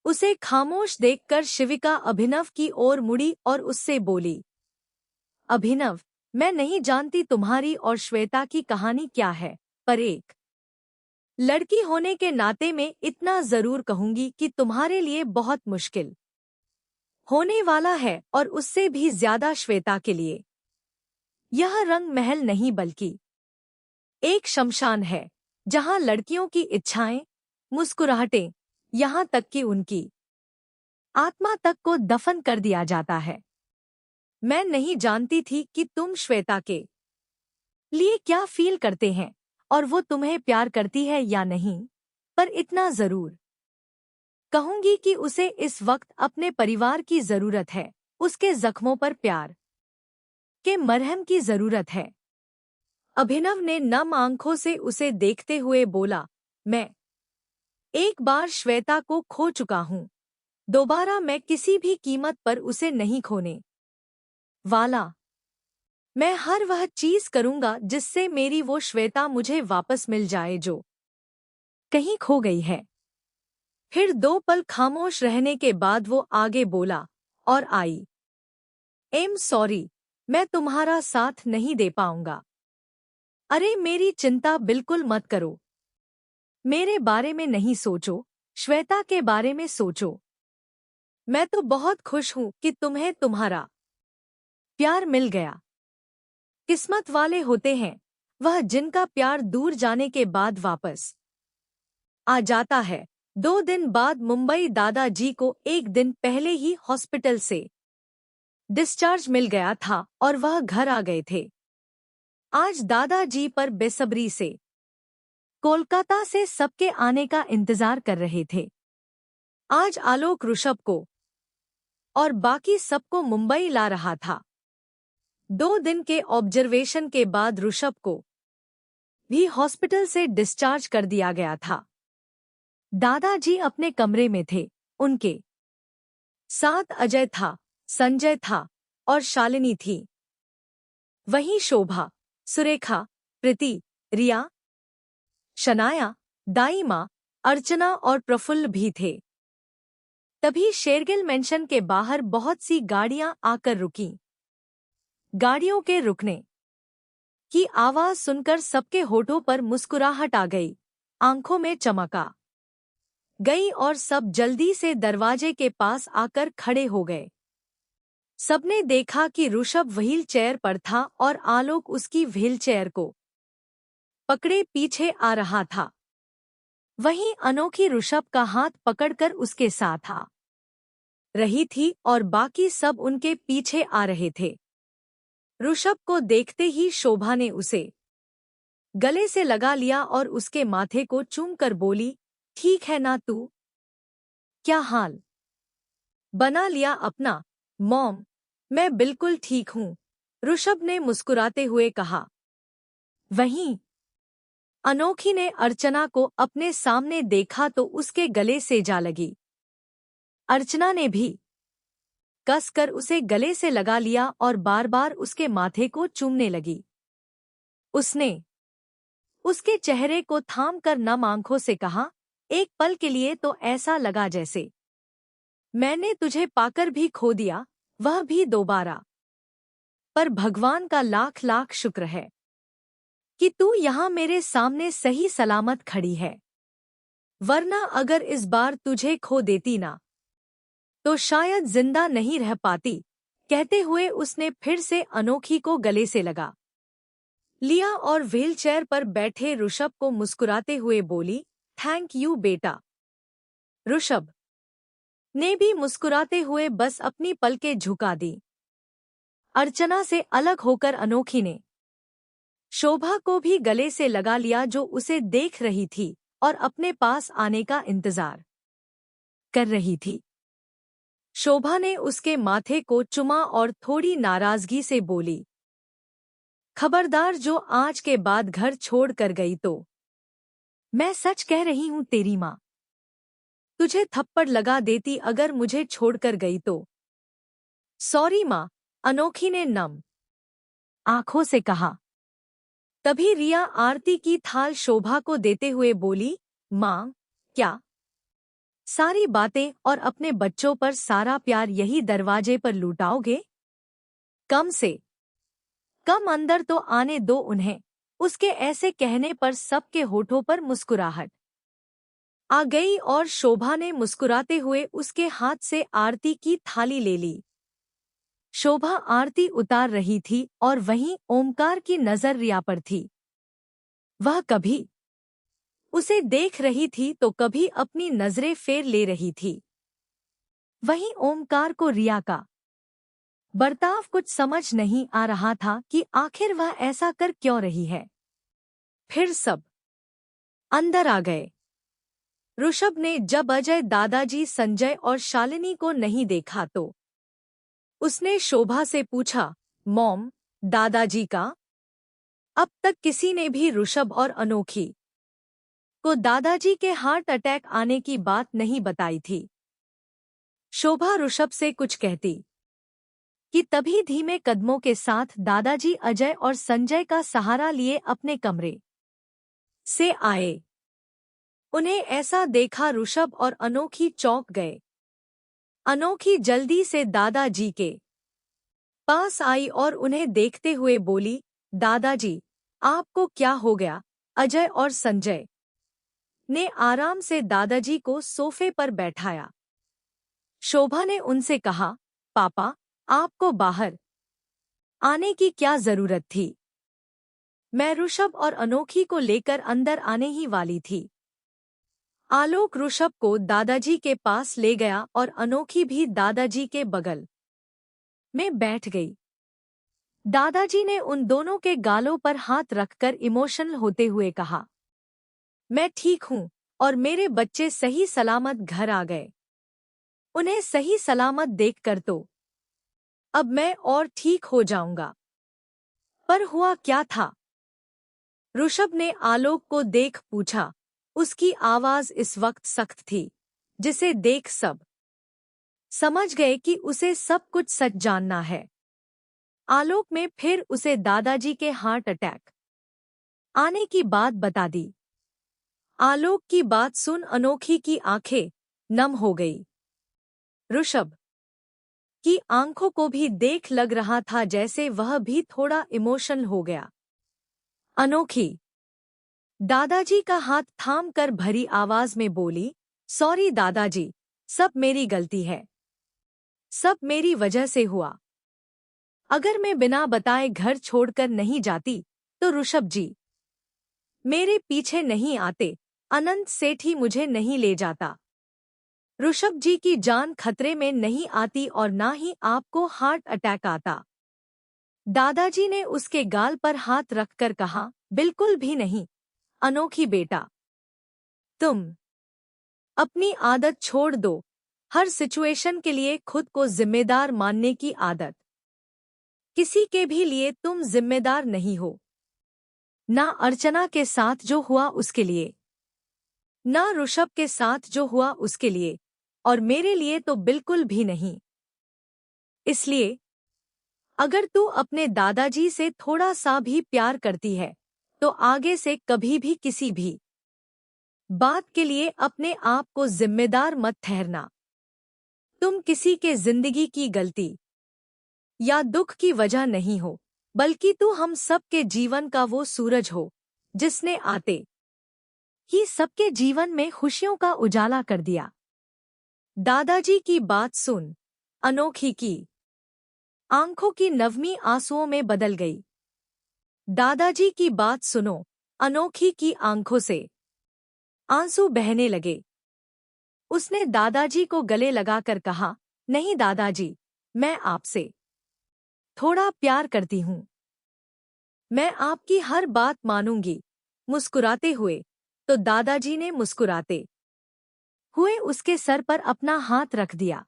उसे खामोश देखकर शिविका अभिनव की ओर मुड़ी और उससे बोली, अभिनव, मैं नहीं जानती तुम्हारी और श्वेता की कहानी क्या है, पर एक लड़की होने के नाते में इतना जरूर कहूंगी कि तुम्हारे लिए बहुत मुश्किल होने वाला है, और उससे भी ज्यादा श्वेता के लिए। यह रंग महल नहीं बल्कि एक शमशान है, जहां लड़कियों की इच्छाएं, मुस्कुराहटें, यहाँ तक कि उनकी आत्मा तक को दफन कर दिया जाता है। मैं नहीं जानती थी कि तुम श्वेता के लिए क्या फील करते हैं और वो तुम्हें प्यार करती है या नहीं, पर इतना जरूर कहूंगी कि उसे इस वक्त अपने परिवार की जरूरत है, उसके जख्मों पर प्यार के मरहम की जरूरत है। अभिनव ने नम आंखों से उसे देखते हुए बोला, मैं एक बार श्वेता को खो चुका हूँ, दोबारा मैं किसी भी कीमत पर उसे नहीं खोने वाला। मैं हर वह चीज करूंगा जिससे मेरी वो श्वेता मुझे वापस मिल जाए जो कहीं खो गई है। फिर 2 पल खामोश रहने के बाद वो आगे बोला, और आई एम सॉरी, मैं तुम्हारा साथ नहीं दे पाऊंगा। अरे मेरी चिंता बिल्कुल मत करो, मेरे बारे में नहीं सोचो, श्वेता के बारे में सोचो। मैं तो बहुत खुश हूं कि तुम्हें तुम्हारा प्यार मिल गया। किस्मत वाले होते हैं वह जिनका प्यार दूर जाने के बाद वापस आ जाता है। 2 दिन बाद मुंबई दादाजी को 1 दिन पहले ही हॉस्पिटल से डिस्चार्ज मिल गया था और वह घर आ गए थे। आज दादाजी पर बेसब्री से कोलकाता से सबके आने का इंतजार कर रहे थे। आज आलोक ऋषभ को और बाकी सबको मुंबई ला रहा था। 2 दिन के ऑब्जर्वेशन के बाद ऋषभ को भी हॉस्पिटल से डिस्चार्ज कर दिया गया था। दादाजी अपने कमरे में थे। उनके साथ अजय था, संजय था और शालिनी थी। वहीं शोभा, सुरेखा, प्रीति, रिया, शनाया, दाई माँ, अर्चना और प्रफुल्ल भी थे। तभी शेरगिल मेंशन के बाहर बहुत सी गाड़ियां आकर रुकीं। गाड़ियों के रुकने की आवाज सुनकर सबके होठों पर मुस्कुराहट आ गई, आंखों में चमक आ गई और सब जल्दी से दरवाजे के पास आकर खड़े हो गए। सबने देखा कि ऋषभ व्हील चेयर पर था और आलोक उसकी व्हील चेयर को पकड़े पीछे आ रहा था। वहीं अनोखी ऋषभ का हाथ पकड़कर उसके साथ आ रही थी और बाकी सब उनके पीछे आ रहे थे। ऋषभ को देखते ही शोभा ने उसे गले से लगा लिया और उसके माथे को चूमकर बोली, ठीक है ना तू? क्या हाल बना लिया अपना? मॉम, मैं बिल्कुल ठीक हूँ, ऋषभ ने मुस्कुराते हुए कहा। वहीं अनोखी ने अर्चना को अपने सामने देखा तो उसके गले से जा लगी। अर्चना ने भी कसकर उसे गले से लगा लिया और बार बार उसके माथे को चूमने लगी। उसने उसके चेहरे को थाम कर नम आंखों से कहा, एक पल के लिए तो ऐसा लगा जैसे मैंने तुझे पाकर भी खो दिया, वह भी दोबारा। पर भगवान का लाख लाख शुक्र है कि तू यहाँ मेरे सामने सही सलामत खड़ी है, वरना अगर इस बार तुझे खो देती ना तो शायद जिंदा नहीं रह पाती। कहते हुए उसने फिर से अनोखी को गले से लगा लिया और व्हीलचेयर पर बैठे ऋषभ को मुस्कुराते हुए बोली, थैंक यू बेटा। ऋषभ ने भी मुस्कुराते हुए बस अपनी पलकें झुका दी। अर्चना से अलग होकर अनोखी ने शोभा को भी गले से लगा लिया जो उसे देख रही थी और अपने पास आने का इंतजार कर रही थी। शोभा ने उसके माथे को चुमा और थोड़ी नाराजगी से बोली, खबरदार जो आज के बाद घर छोड़ कर गई तो। मैं सच कह रही हूँ तेरी माँ तुझे थप्पड़ लगा देती अगर मुझे छोड़कर गई तो। सॉरी माँ, अनोखी ने नम आंखों से कहा। तभी रिया आरती की थाल शोभा को देते हुए बोली, माँ, क्या सारी बातें और अपने बच्चों पर सारा प्यार यही दरवाजे पर लुटाओगे? कम से कम अंदर तो आने दो उन्हें। उसके ऐसे कहने पर सबके होठों पर मुस्कुराहट आ गई और शोभा ने मुस्कुराते हुए उसके हाथ से आरती की थाली ले ली। शोभा आरती उतार रही थी और वहीं ओमकार की नजर रिया पर थी। वह कभी उसे देख रही थी तो कभी अपनी नजरें फेर ले रही थी। वहीं ओमकार को रिया का बर्ताव कुछ समझ नहीं आ रहा था कि आखिर वह ऐसा कर क्यों रही है। फिर सब अंदर आ गए। ऋषभ ने जब अजय, दादाजी, संजय और शालिनी को नहीं देखा तो उसने शोभा से पूछा, मॉम, दादाजी का? अब तक किसी ने भी ऋषभ और अनोखी को दादाजी के हार्ट अटैक आने की बात नहीं बताई थी। शोभा ऋषभ से कुछ कहती कि तभी धीमे कदमों के साथ दादाजी अजय और संजय का सहारा लिए अपने कमरे से आए। उन्हें ऐसा देखा ऋषभ और अनोखी चौंक गए। अनोखी जल्दी से दादाजी के पास आई और उन्हें देखते हुए बोली, दादाजी, आपको क्या हो गया? अजय और संजय ने आराम से दादाजी को सोफे पर बैठाया। शोभा ने उनसे कहा, पापा, आपको बाहर आने की क्या जरूरत थी? मैं ऋषभ और अनोखी को लेकर अंदर आने ही वाली थी। आलोक ऋषभ को दादाजी के पास ले गया और अनोखी भी दादाजी के बगल में बैठ गई। दादाजी ने उन दोनों के गालों पर हाथ रखकर इमोशनल होते हुए कहा, मैं ठीक हूँ और मेरे बच्चे सही सलामत घर आ गए। उन्हें सही सलामत देखकर तो अब मैं और ठीक हो जाऊंगा। पर हुआ क्या था? ऋषभ ने आलोक को देख पूछा। उसकी आवाज इस वक्त सख्त थी, जिसे देख सब समझ गए कि उसे सब कुछ सच जानना है। आलोक में फिर उसे दादाजी के हार्ट अटैक आने की बात बता दी। आलोक की बात सुन अनोखी की आंखें नम हो गई। ऋषभ की आंखों को भी देख लग रहा था जैसे वह भी थोड़ा इमोशनल हो गया। अनोखी दादाजी का हाथ थाम कर भरी आवाज में बोली, सॉरी दादाजी, सब मेरी गलती है। सब मेरी वजह से हुआ। अगर मैं बिना बताए घर छोड़कर नहीं जाती तो ऋषभ जी मेरे पीछे नहीं आते, अनंत सेठ ही मुझे नहीं ले जाता। ऋषभ जी की जान खतरे में नहीं आती और ना ही आपको हार्ट अटैक आता। दादाजी ने उसके गाल पर हाथ रखकर कहा, बिल्कुल भी नहीं अनोखी बेटा। तुम अपनी आदत छोड़ दो, हर सिचुएशन के लिए खुद को जिम्मेदार मानने की आदत। किसी के भी लिए तुम जिम्मेदार नहीं हो। ना अर्चना के साथ जो हुआ उसके लिए, ना ऋषभ के साथ जो हुआ उसके लिए, और मेरे लिए तो बिल्कुल भी नहीं। इसलिए अगर तू अपने दादाजी से थोड़ा सा भी प्यार करती है तो आगे से कभी भी किसी भी बात के लिए अपने आप को जिम्मेदार मत ठहरना। तुम किसी के जिंदगी की गलती या दुख की वजह नहीं हो, बल्कि तू हम सब के जीवन का वो सूरज हो जिसने आते ही सबके जीवन में खुशियों का उजाला कर दिया। दादाजी की बात सुन अनोखी की आंखों की नवमी आंसुओं में बदल गई। दादाजी की बात सुनो, अनोखी की आंखों से आंसू बहने लगे। उसने दादाजी को गले लगाकर कहा, नहीं दादाजी, मैं आपसे थोड़ा प्यार करती हूँ। मैं आपकी हर बात मानूंगी। मुस्कुराते हुए तो दादाजी ने मुस्कुराते हुए उसके सर पर अपना हाथ रख दिया।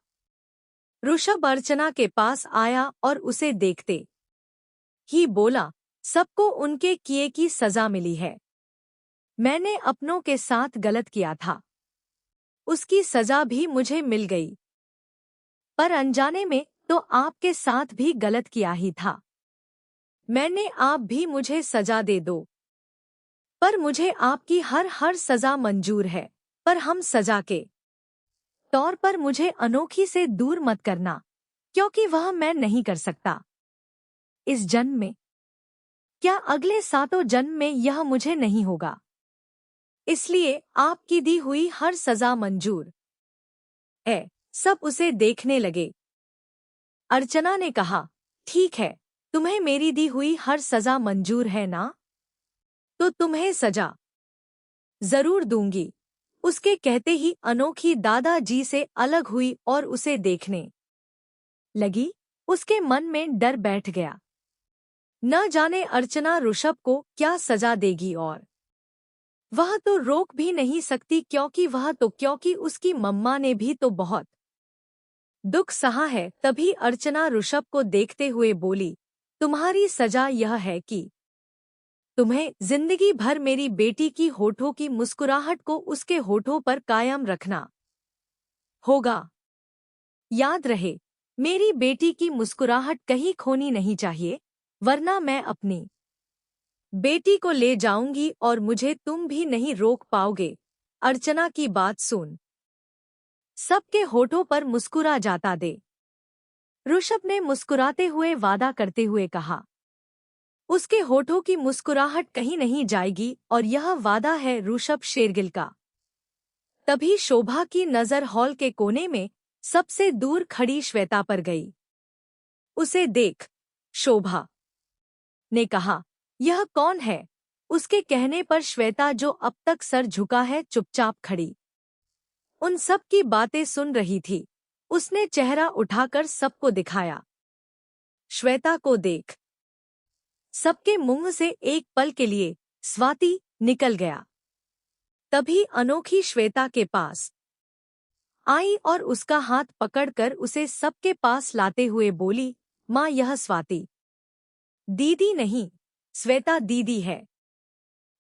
ऋषभ अर्चना के पास आया और उसे देखते ही बोला, सबको उनके किए की सजा मिली है। मैंने अपनों के साथ गलत किया था, उसकी सजा भी मुझे मिल गई। पर अनजाने में तो आपके साथ भी गलत किया ही था। मैंने आप भी मुझे सजा दे दो। पर मुझे आपकी हर सजा मंजूर है, पर हम सजा के तौर पर मुझे अनोखी से दूर मत करना, क्योंकि वह मैं नहीं कर सकता इस जन्म में। क्या अगले 7 जन्म में यह मुझे नहीं होगा। इसलिए आपकी दी हुई हर सजा मंजूर है। सब उसे देखने लगे। अर्चना ने कहा, ठीक है, तुम्हें मेरी दी हुई हर सजा मंजूर है ना? तो तुम्हें सजा जरूर दूंगी। उसके कहते ही अनोखी दादाजी से अलग हुई और उसे देखने लगी। उसके मन में डर बैठ गया। न जाने अर्चना ऋषभ को क्या सजा देगी, और वह तो रोक भी नहीं सकती, क्योंकि उसकी मम्मा ने भी तो बहुत दुख सहा है। तभी अर्चना ऋषभ को देखते हुए बोली, तुम्हारी सजा यह है कि तुम्हें जिंदगी भर मेरी बेटी की होठों की मुस्कुराहट को उसके होठों पर कायम रखना होगा। याद रहे, मेरी बेटी की मुस्कुराहट कहीं खोनी नहीं चाहिए, वरना मैं अपनी बेटी को ले जाऊंगी और मुझे तुम भी नहीं रोक पाओगे। अर्चना की बात सुन सबके होठों पर मुस्कुरा जाता दे। ऋषभ ने मुस्कुराते हुए वादा करते हुए कहा। उसके होठों की मुस्कुराहट कहीं नहीं जाएगी, और यह वादा है ऋषभ शेरगिल का। तभी शोभा की नजर हॉल के कोने में सबसे दूर खड़ी श्वेता पर गई। उसे देख शोभा ने कहा, यह कौन है? उसके कहने पर श्वेता, जो अब तक सर झुका है, चुपचाप खड़ी उन सब की बातें सुन रही थी। उसने चेहरा उठाकर सबको दिखाया। श्वेता को देख सबके मुंह से एक पल के लिए स्वाति निकल गया। तभी अनोखी श्वेता के पास आई और उसका हाथ पकड़कर उसे सबके पास लाते हुए बोली, माँ, यह स्वाति दीदी नहीं, श्वेता दीदी है।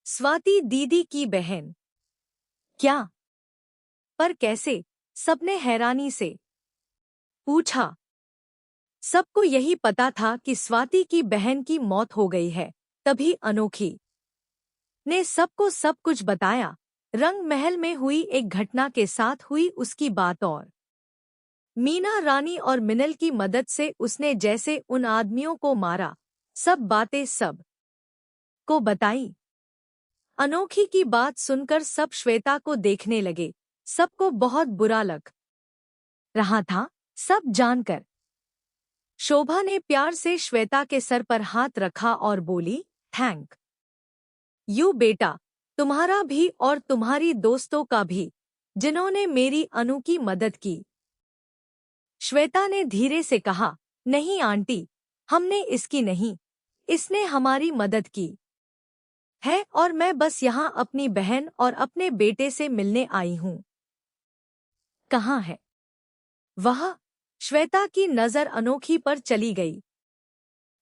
स्वाति दीदी की बहन। क्या? पर कैसे? सबने हैरानी से पूछा। सबको यही पता था कि स्वाति की बहन की मौत हो गई है। तभी अनोखी ने सबको सब कुछ बताया। रंग महल में हुई एक घटना के साथ हुई उसकी बात, और मीना रानी और मिनल की मदद से उसने जैसे उन आदमियों को मारा, सब बातें सब को बताई। अनोखी की बात सुनकर सब श्वेता को देखने लगे। सबको बहुत बुरा लग रहा था, सब जानकर। शोभा ने प्यार से श्वेता के सर पर हाथ रखा और बोली, थैंक यू बेटा, तुम्हारा भी और तुम्हारी दोस्तों का भी, जिन्होंने मेरी अनु की मदद की। श्वेता ने धीरे से कहा, नहीं आंटी, हमने इसकी नहीं, इसने हमारी मदद की है, और मैं बस यहाँ अपनी बहन और अपने बेटे से मिलने आई हूँ। कहाँ है वह? श्वेता की नजर अनोखी पर चली गई।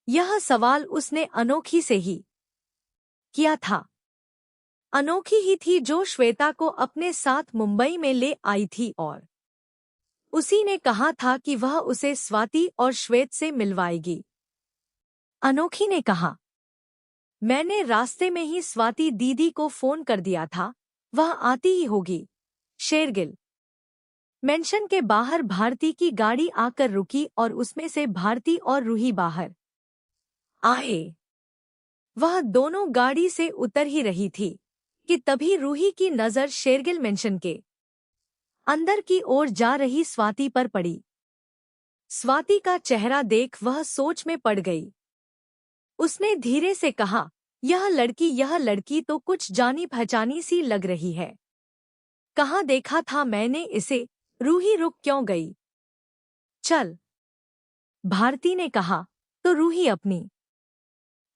यह सवाल उसने अनोखी से ही किया था। अनोखी ही थी जो श्वेता को अपने साथ मुंबई में ले आई थी, और उसी ने कहा था कि वह उसे स्वाति और श्वेत से मिलवाएगी। अनोखी ने कहा, मैंने रास्ते में ही स्वाति दीदी को फोन कर दिया था, वह आती ही होगी। शेरगिल मेंशन के बाहर भारती की गाड़ी आकर रुकी और उसमें से भारती और रूही बाहर आए। वह दोनों गाड़ी से उतर ही रही थी कि तभी रूही की नजर शेरगिल मेंशन के अंदर की ओर जा रही स्वाति पर पड़ी। स्वाति का चेहरा देख वह सोच में पड़ गई। उसने धीरे से कहा, यह लड़की तो कुछ जानी पहचानी सी लग रही है। कहाँ देखा था मैंने इसे? रूही रुक क्यों गई? चल, भारती ने कहा। तो रूही अपनी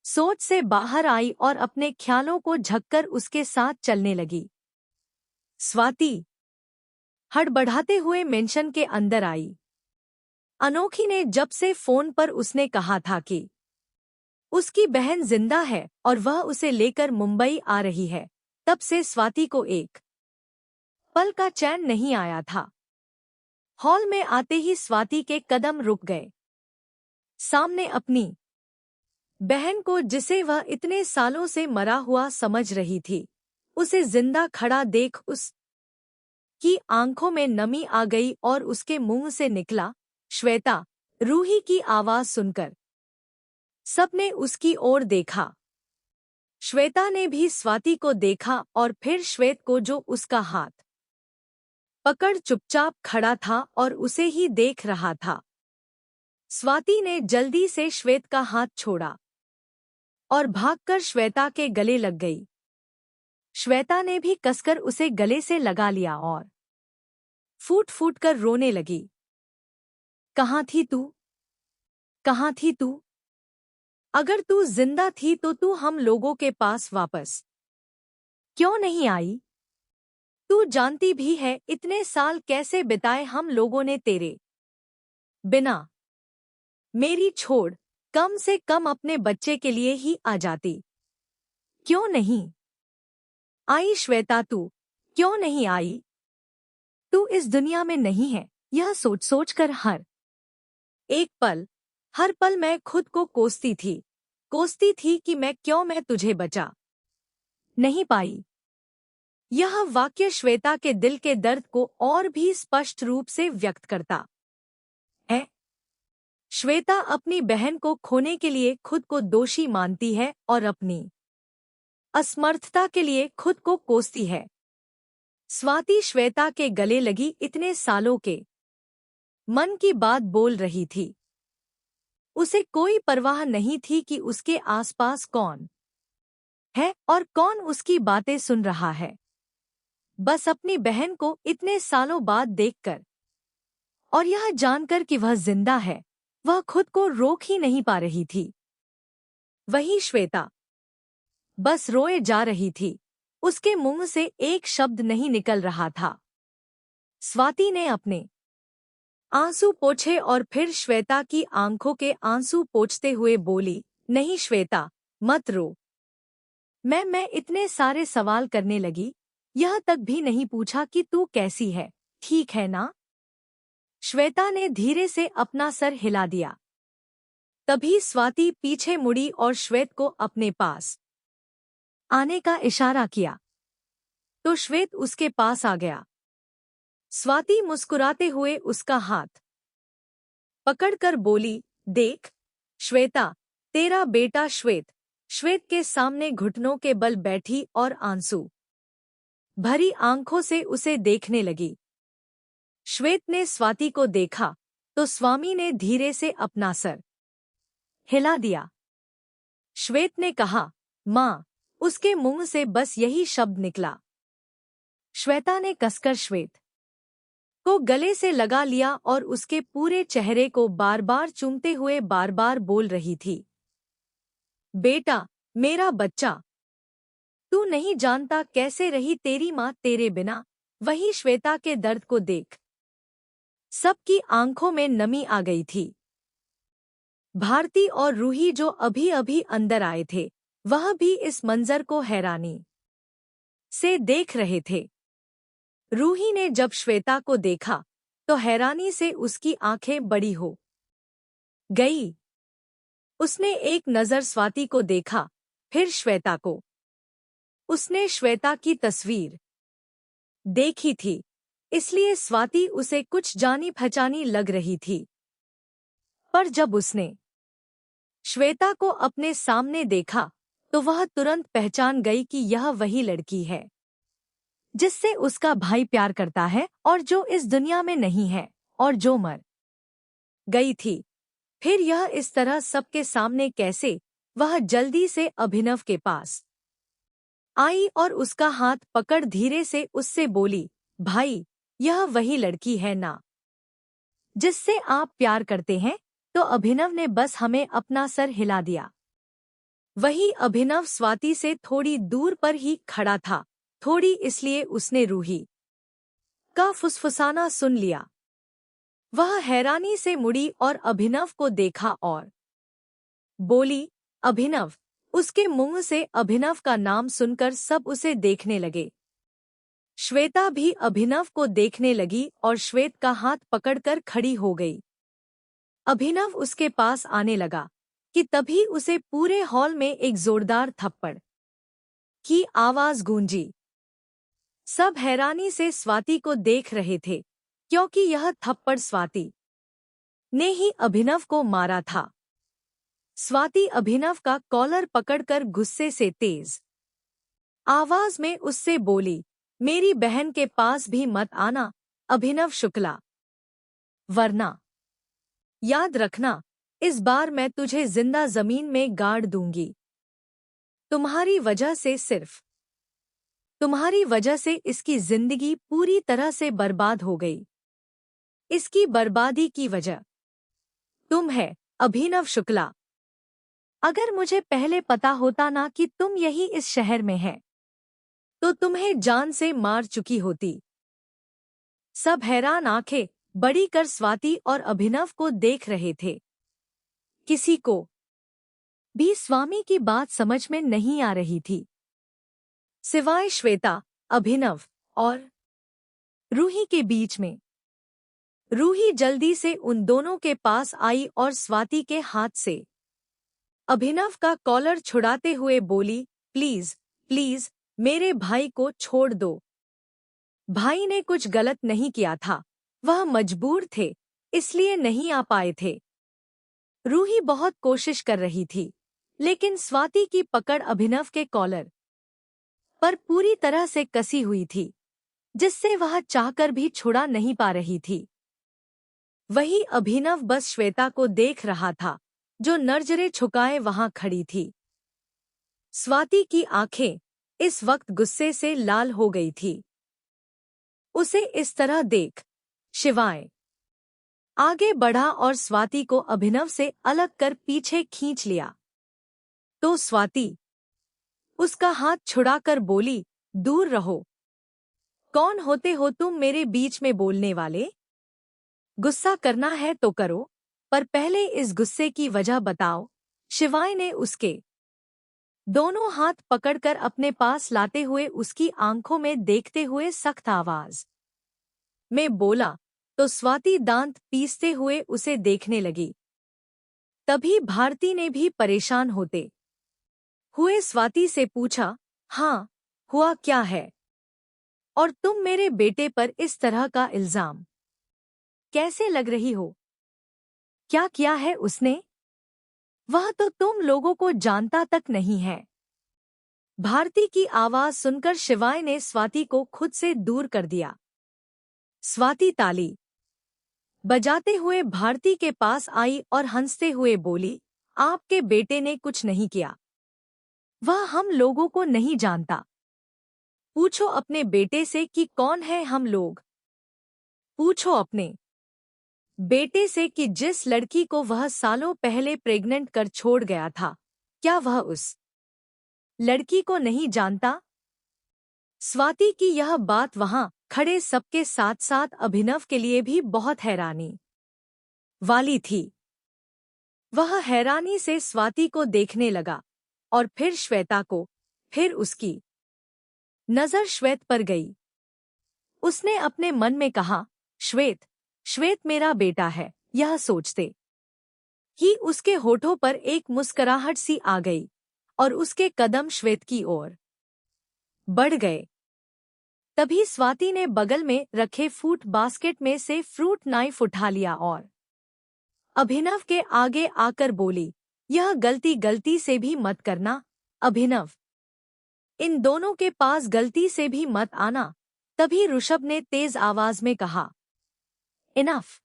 सोच से बाहर आई और अपने ख्यालों को झककर उसके साथ चलने लगी। स्वाति हड़बड़ाते हुए मेंशन के अंदर आई। अनोखी ने जब से फोन पर उसने कहा था कि उसकी बहन जिंदा है और वह उसे लेकर मुंबई आ रही है, तब से स्वाति को एक पल का चैन नहीं आया था। हॉल में आते ही स्वाति के कदम रुक गए। सामने अपनी बहन को, जिसे वह इतने सालों से मरा हुआ समझ रही थी, उसे जिंदा खड़ा देख उस की आंखों में नमी आ गई और उसके मुंह से निकला, श्वेता। रूही की आवाज सुनकर सबने उसकी ओर देखा। श्वेता ने भी स्वाति को देखा और फिर श्वेत को, जो उसका हाथ पकड़ चुपचाप खड़ा था और उसे ही देख रहा था। स्वाति ने जल्दी से श्वेत का हाथ छोड़ा और भागकर श्वेता के गले लग गई। श्वेता ने भी कसकर उसे गले से लगा लिया और फूट फूट कर रोने लगी। कहाँ थी तू? कहाँ थी तू? अगर तू जिंदा थी तो तू हम लोगों के पास वापस क्यों नहीं आई? तू जानती भी है इतने साल कैसे बिताए हम लोगों ने तेरे बिना। मेरी छोड़, कम से कम अपने बच्चे के लिए ही आ जाती। क्यों नहीं आई श्वेता? तू क्यों नहीं आई? तू इस दुनिया में नहीं है, यह सोच सोच कर हर पल मैं खुद को कोसती थी कि मैं तुझे बचा नहीं पाई। यह वाक्य श्वेता के दिल के दर्द को और भी स्पष्ट रूप से व्यक्त करता है। श्वेता अपनी बहन को खोने के लिए खुद को दोषी मानती है और अपनी असमर्थता के लिए खुद को कोसती है। स्वाति श्वेता के गले लगी इतने सालों के मन की बात बोल रही थी। उसे कोई परवाह नहीं थी कि उसके आसपास कौन है और कौन उसकी बातें सुन रहा है। बस अपनी बहन को इतने सालों बाद देखकर और यह जानकर कि वह जिंदा है, वह खुद को रोक ही नहीं पा रही थी। वही श्वेता बस रोए जा रही थी, उसके मुंह से एक शब्द नहीं निकल रहा था। स्वाति ने अपने आंसू पोंछे और फिर श्वेता की आंखों के आंसू पोंछते हुए बोली, नहीं श्वेता, मत रो। मैं इतने सारे सवाल करने लगी, यह तक भी नहीं पूछा कि तू कैसी है, ठीक है ना? श्वेता ने धीरे से अपना सर हिला दिया। तभी स्वाति पीछे मुड़ी और श्वेत को अपने पास आने का इशारा किया तो श्वेत उसके पास आ गया। स्वाति मुस्कुराते हुए उसका हाथ पकड़कर बोली, देख श्वेता, तेरा बेटा श्वेत। श्वेत के सामने घुटनों के बल बैठी और आंसू भरी आंखों से उसे देखने लगी। श्वेत ने स्वाति को देखा तो स्वामी ने धीरे से अपना सर हिला दिया। श्वेत ने कहा, माँ। उसके मुंह से बस यही शब्द निकला। श्वेता ने कसकर श्वेत को गले से लगा लिया और उसके पूरे चेहरे को बार बार चूमते हुए बार बार बोल रही थी, बेटा, मेरा बच्चा, तू नहीं जानता कैसे रही तेरी माँ तेरे बिना। वही श्वेता के दर्द को देख सबकी आंखों में नमी आ गई थी। भारती और रूही, जो अभी अभी अंदर आए थे, वह भी इस मंजर को हैरानी से देख रहे थे। रूही ने जब श्वेता को देखा तो हैरानी से उसकी आंखें बड़ी हो गई। उसने एक नजर स्वाति को देखा, फिर श्वेता को। उसने श्वेता की तस्वीर देखी थी, इसलिए स्वाति उसे कुछ जानी पहचानी लग रही थी। पर जब उसने श्वेता को अपने सामने देखा तो वह तुरंत पहचान गई कि यह वही लड़की है जिससे उसका भाई प्यार करता है और जो इस दुनिया में नहीं है और जो मर गई थी। फिर यह इस तरह सबके सामने कैसे? वह जल्दी से अभिनव के पास आई और उसका हाथ पकड़ धीरे से उससे बोली, भाई, यह वही लड़की है ना जिससे आप प्यार करते हैं? तो अभिनव ने बस हमें अपना सर हिला दिया। वही अभिनव स्वाति से थोड़ी दूर पर ही खड़ा था, थोड़ी इसलिए उसने रूही का फुसफुसाना सुन लिया। वह हैरानी से मुड़ी और अभिनव को देखा और बोली, अभिनव। उसके मुंह से अभिनव का नाम सुनकर सब उसे देखने लगे। श्वेता भी अभिनव को देखने लगी और श्वेत का हाथ पकड़कर खड़ी हो गई। अभिनव उसके पास आने लगा कि तभी उसे पूरे हॉल में एक जोरदार थप्पड़ की आवाज गूंजी। सब हैरानी से स्वाति को देख रहे थे, क्योंकि यह थप्पड़ स्वाति ने ही अभिनव को मारा था। स्वाति अभिनव का कॉलर पकड़कर गुस्से से तेज आवाज में उससे बोली, मेरी बहन के पास भी मत आना अभिनव शुक्ला, वरना याद रखना, इस बार मैं तुझे जिंदा जमीन में गाड़ दूंगी। तुम्हारी वजह से इसकी जिंदगी पूरी तरह से बर्बाद हो गई। इसकी बर्बादी की वजह तुम है अभिनव शुक्ला। अगर मुझे पहले पता होता ना कि तुम यही इस शहर में है, तो तुम्हें जान से मार चुकी होती। सब हैरान आंखें बड़ी कर स्वाति और अभिनव को देख रहे थे। किसी को भी स्वामी की बात समझ में नहीं आ रही थी, सिवाय श्वेता, अभिनव और रूही के बीच में। रूही जल्दी से उन दोनों के पास आई और स्वाति के हाथ से अभिनव का कॉलर छुड़ाते हुए बोली, प्लीज प्लीज मेरे भाई को छोड़ दो। भाई ने कुछ गलत नहीं किया था, वह मजबूर थे, इसलिए नहीं आ पाए थे। रूही बहुत कोशिश कर रही थी, लेकिन स्वाति की पकड़ अभिनव के कॉलर पर पूरी तरह से कसी हुई थी, जिससे वह चाहकर भी छुड़ा नहीं पा रही थी। वही अभिनव बस श्वेता को देख रहा था, जो नजरें झुकाए वहां खड़ी थी। स्वाति की आंखें इस वक्त गुस्से से लाल हो गई थी। उसे इस तरह देख शिवाय आगे बढ़ा और स्वाति को अभिनव से अलग कर पीछे खींच लिया। तो स्वाति उसका हाथ छुड़ाकर बोली, दूर रहो। कौन होते हो तुम मेरे बीच में बोलने वाले? गुस्सा करना है तो करो, पर पहले इस गुस्से की वजह बताओ। शिवाय ने उसके दोनों हाथ पकड़कर अपने पास लाते हुए उसकी आंखों में देखते हुए सख्त आवाज में बोला, तो स्वाति दांत पीसते हुए उसे देखने लगी। तभी भारती ने भी परेशान होते हुए स्वाति से पूछा, हाँ, हुआ क्या है? और तुम मेरे बेटे पर इस तरह का इल्जाम कैसे लग रही हो? क्या किया है उसने? वह तो तुम लोगों को जानता तक नहीं है। भारती की आवाज सुनकर शिवाय ने स्वाति को खुद से दूर कर दिया। स्वाति ताली बजाते हुए भारती के पास आई और हंसते हुए बोली, आपके बेटे ने कुछ नहीं किया। वह हम लोगों को नहीं जानता। पूछो अपने बेटे से कि कौन है हम लोग। पूछो अपने बेटे से कि जिस लड़की को वह सालों पहले प्रेग्नेंट कर छोड़ गया था, क्या वह उस लड़की को नहीं जानता? स्वाति की यह बात वहां खड़े सबके साथ साथ अभिनव के लिए भी बहुत हैरानी वाली थी। वह हैरानी से स्वाति को देखने लगा और फिर श्वेता को, फिर उसकी नजर श्वेत पर गई। उसने अपने मन में कहा, श्वेत, श्वेत मेरा बेटा है। यह सोचते ही उसके होठों पर एक मुस्कुराहट सी आ गई और उसके कदम श्वेत की ओर बढ़ गए। तभी स्वाति ने बगल में रखे फ्रूट बास्केट में से फ्रूट नाइफ उठा लिया और अभिनव के आगे आकर बोली, यह गलती से भी मत करना अभिनव। इन दोनों के पास गलती से भी मत आना। तभी ऋषभ ने तेज आवाज में कहा, इनफ।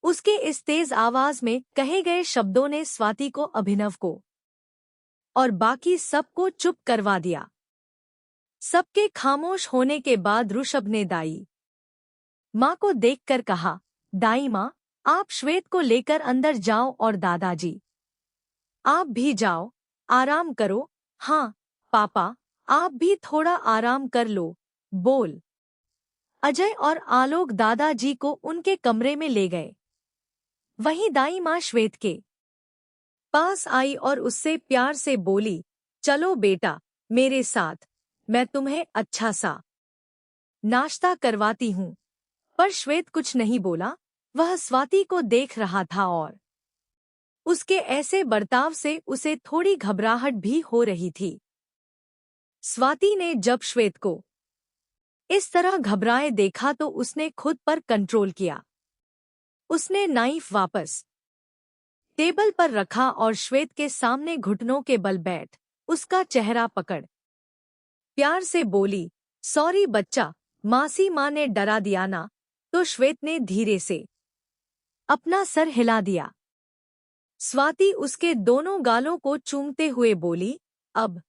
उसके इस तेज आवाज में कहे गए शब्दों ने स्वाति को, अभिनव को और बाकी सबको चुप करवा दिया। सबके खामोश होने के बाद ऋषभ ने दाई माँ को देखकर कहा, दाई माँ, आप श्वेत को लेकर अंदर जाओ और दादाजी आप भी जाओ, आराम करो। हाँ पापा, आप भी थोड़ा आराम कर लो। बोल। अजय और आलोक दादाजी को उनके कमरे में ले गए। वहीं दाई माँ श्वेत के पास आई और उससे प्यार से बोली, चलो बेटा मेरे साथ, मैं तुम्हें अच्छा सा नाश्ता करवाती हूँ। पर श्वेत कुछ नहीं बोला। वह स्वाति को देख रहा था और उसके ऐसे बर्ताव से उसे थोड़ी घबराहट भी हो रही थी। स्वाति ने जब श्वेत को इस तरह घबराए देखा तो उसने खुद पर कंट्रोल किया। उसने नाइफ वापस टेबल पर रखा और श्वेत के सामने घुटनों के बल बैठ उसका चेहरा पकड़ प्यार से बोली, सॉरी बच्चा, मासी माँ ने डरा दिया ना। तो श्वेत ने धीरे से अपना सर हिला दिया। स्वाति उसके दोनों गालों को चूमते हुए बोली, अब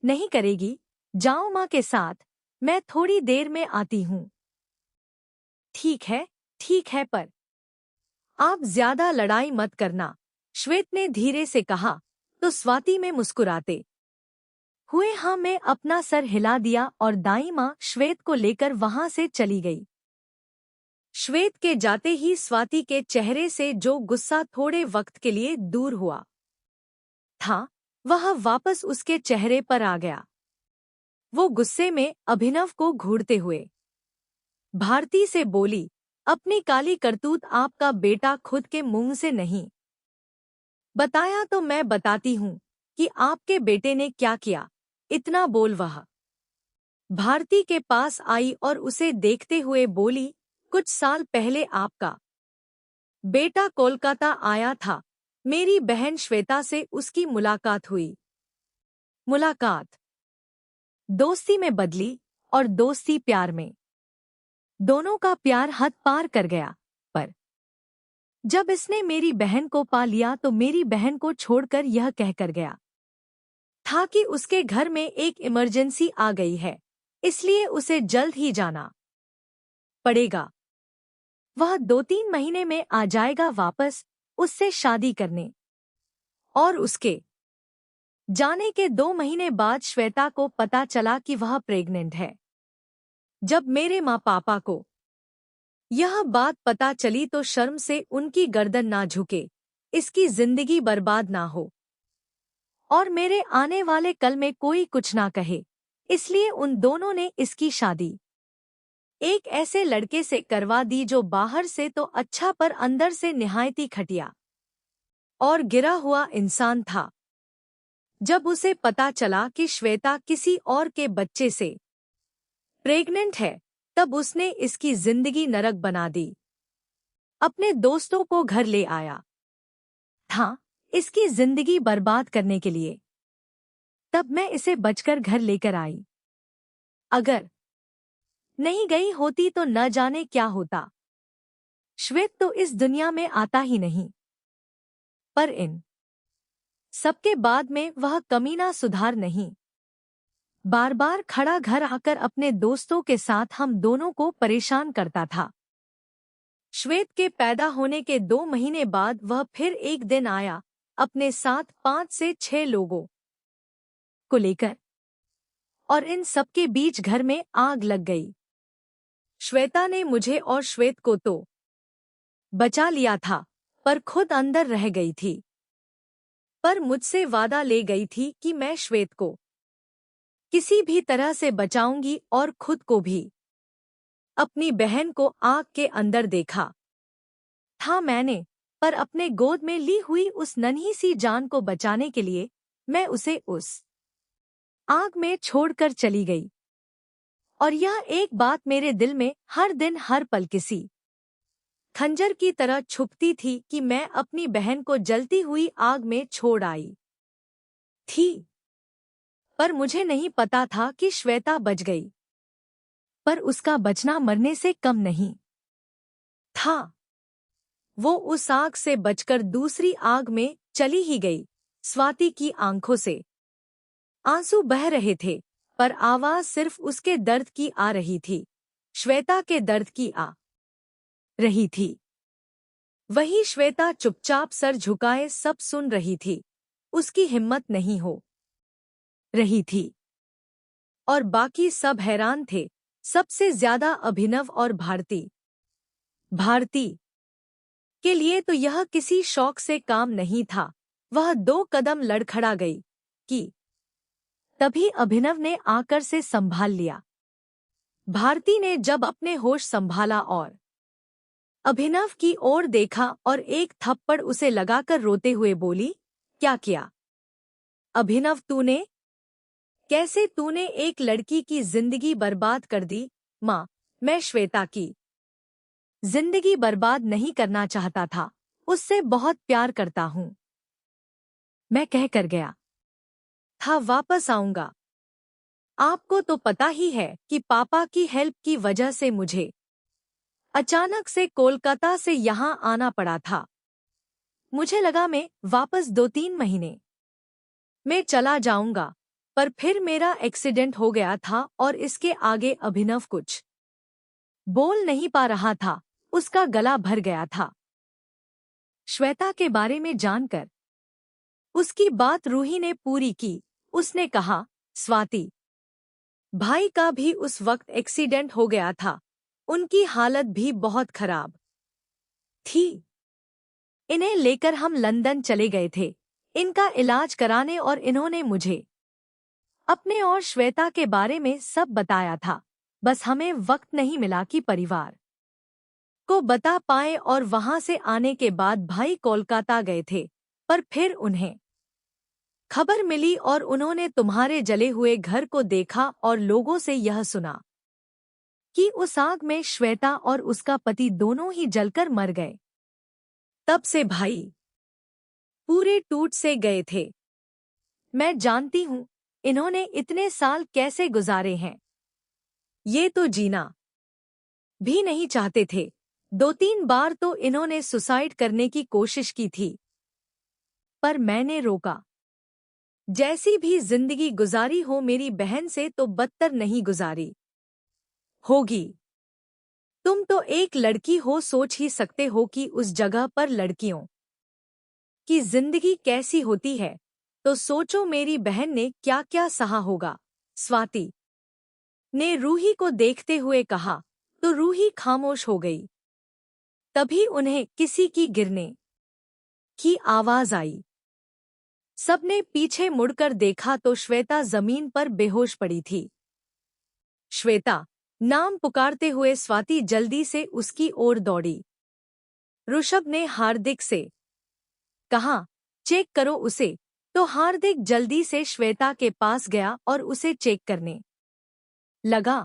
नहीं करेगी, जाओ माँ के साथ, मैं थोड़ी देर में आती हूँ। ठीक है पर आप ज्यादा लड़ाई मत करना, श्वेत ने धीरे से कहा। तो स्वाति में मुस्कुराते हुए हाँ मैं अपना सर हिला दिया और दाई माँ श्वेत को लेकर वहां से चली गई। श्वेत के जाते ही स्वाति के चेहरे से जो गुस्सा थोड़े वक्त के लिए दूर हुआ था, वह वापस उसके चेहरे पर आ गया। वो गुस्से में अभिनव को घूरते हुए भारती से बोली, अपनी काली करतूत आपका बेटा खुद के मुंह से नहीं बताया तो मैं बताती हूँ कि आपके बेटे ने क्या किया। इतना बोल वह भारती के पास आई और उसे देखते हुए बोली, कुछ साल पहले आपका बेटा कोलकाता आया था, मेरी बहन श्वेता से उसकी मुलाकात हुई। मुलाकात दोस्ती में बदली और दोस्ती प्यार में। दोनों का प्यार हद पार कर गया, पर जब इसने मेरी बहन को पा लिया तो मेरी बहन को छोड़कर यह कहकर गया था कि उसके घर में एक इमरजेंसी आ गई है, इसलिए उसे जल्द ही जाना पड़ेगा। वह 2-3 महीने में आ जाएगा वापस उससे शादी करने। और उसके जाने के 2 महीने बाद श्वेता को पता चला कि वह प्रेग्नेंट है। जब मेरे माँ पापा को यह बात पता चली तो शर्म से उनकी गर्दन ना झुके, इसकी जिंदगी बर्बाद ना हो और मेरे आने वाले कल में कोई कुछ ना कहे, इसलिए उन दोनों ने इसकी शादी एक ऐसे लड़के से करवा दी जो बाहर से तो अच्छा पर अंदर से निहायती घटिया और गिरा हुआ इंसान था। जब उसे पता चला कि श्वेता किसी और के बच्चे से प्रेग्नेंट है, तब उसने इसकी जिंदगी नरक बना दी। अपने दोस्तों को घर ले आया था इसकी जिंदगी बर्बाद करने के लिए। तब मैं इसे बचकर घर लेकर आई। अगर नहीं गई होती तो न जाने क्या होता। श्वेत तो इस दुनिया में आता ही नहीं। पर इन सबके बाद में वह कमीना सुधार नहीं। बार बार खड़ा घर आकर अपने दोस्तों के साथ हम दोनों को परेशान करता था। श्वेत के पैदा होने के 2 महीने बाद वह फिर एक दिन आया अपने साथ 5 से 6 लोगों को लेकर और इन सबके बीच घर में आग लग गई। श्वेता ने मुझे और श्वेत को तो बचा लिया था, पर खुद अंदर रह गई थी। पर मुझसे वादा ले गई थी कि मैं श्वेत को किसी भी तरह से बचाऊंगी और खुद को भी। अपनी बहन को आग के अंदर देखा था मैंने, पर अपने गोद में ली हुई उस नन्ही सी जान को बचाने के लिए मैं उसे उस आग में छोड़कर चली गई। और यह एक बात मेरे दिल में हर दिन हर पल किसी खंजर की तरह छुपती थी कि मैं अपनी बहन को जलती हुई आग में छोड़ आई थी। पर मुझे नहीं पता था कि श्वेता बच गई। पर उसका बचना मरने से कम नहीं था। वो उस आग से बचकर दूसरी आग में चली ही गई। स्वाति की आंखों से आंसू बह रहे थे, पर आवाज सिर्फ उसके दर्द की आ रही थी, श्वेता के दर्द की आ रही थी। वही श्वेता चुपचाप सर झुकाए सब सुन रही थी। उसकी हिम्मत नहीं हो रही थी और बाकी सब हैरान थे, सबसे ज्यादा अभिनव और भारती। भारती के लिए तो यह किसी शौक से काम नहीं था। वह 2 कदम लड़खड़ा गई कि तभी अभिनव ने आकर से संभाल लिया। भारती ने जब अपने होश संभाला और अभिनव की ओर देखा और एक थप्पड़ उसे लगाकर रोते हुए बोली, क्या किया अभिनव तूने? कैसे तूने एक लड़की की जिंदगी बर्बाद कर दी? माँ, मैं श्वेता की जिंदगी बर्बाद नहीं करना चाहता था, उससे बहुत प्यार करता हूँ। मैं कह कर गया था वापस आऊंगा। आपको तो पता ही है कि पापा की हेल्प की वजह से मुझे अचानक से कोलकाता से यहाँ आना पड़ा था। मुझे लगा मैं वापस 2-3 महीने में चला जाऊंगा, पर फिर मेरा एक्सीडेंट हो गया था और इसके आगे अभिनव कुछ बोल नहीं पा रहा था, उसका गला भर गया था। श्वेता के बारे में जानकर उसकी बात रूही ने पूरी की। उसने कहा, स्वाति भाई का भी उस वक्त एक्सीडेंट हो गया था, उनकी हालत भी बहुत खराब थी। इन्हें लेकर हम लंदन चले गए थे इनका इलाज कराने, और इन्होंने मुझे अपने और श्वेता के बारे में सब बताया था। बस हमें वक्त नहीं मिला कि परिवार को बता पाए, और वहां से आने के बाद भाई कोलकाता गए थे, पर फिर उन्हें खबर मिली और उन्होंने तुम्हारे जले हुए घर को देखा और लोगों से यह सुना कि उस आग में श्वेता और उसका पति दोनों ही जलकर मर गए। तब से भाई पूरे टूट से गए थे। मैं जानती हूँ इन्होंने इतने साल कैसे गुजारे हैं। ये तो जीना भी नहीं चाहते थे। 2-3 बार तो इन्होंने सुसाइड करने की कोशिश की थी, पर मैंने रोका। जैसी भी जिंदगी गुजारी हो, मेरी बहन से तो बदतर नहीं गुजारी होगी। तुम तो एक लड़की हो, सोच ही सकते हो कि उस जगह पर लड़कियों की जिंदगी कैसी होती है। तो सोचो मेरी बहन ने क्या क्या सहा होगा। स्वाति ने रूही को देखते हुए कहा, तो रूही खामोश हो गई। तभी उन्हें किसी की गिरने की आवाज आई। सबने पीछे मुड़कर देखा तो श्वेता जमीन पर बेहोश पड़ी थी। श्वेता नाम पुकारते हुए स्वाति जल्दी से उसकी ओर दौड़ी। ऋषभ ने हार्दिक से कहा, चेक करो उसे। तो हार्दिक जल्दी से श्वेता के पास गया और उसे चेक करने लगा।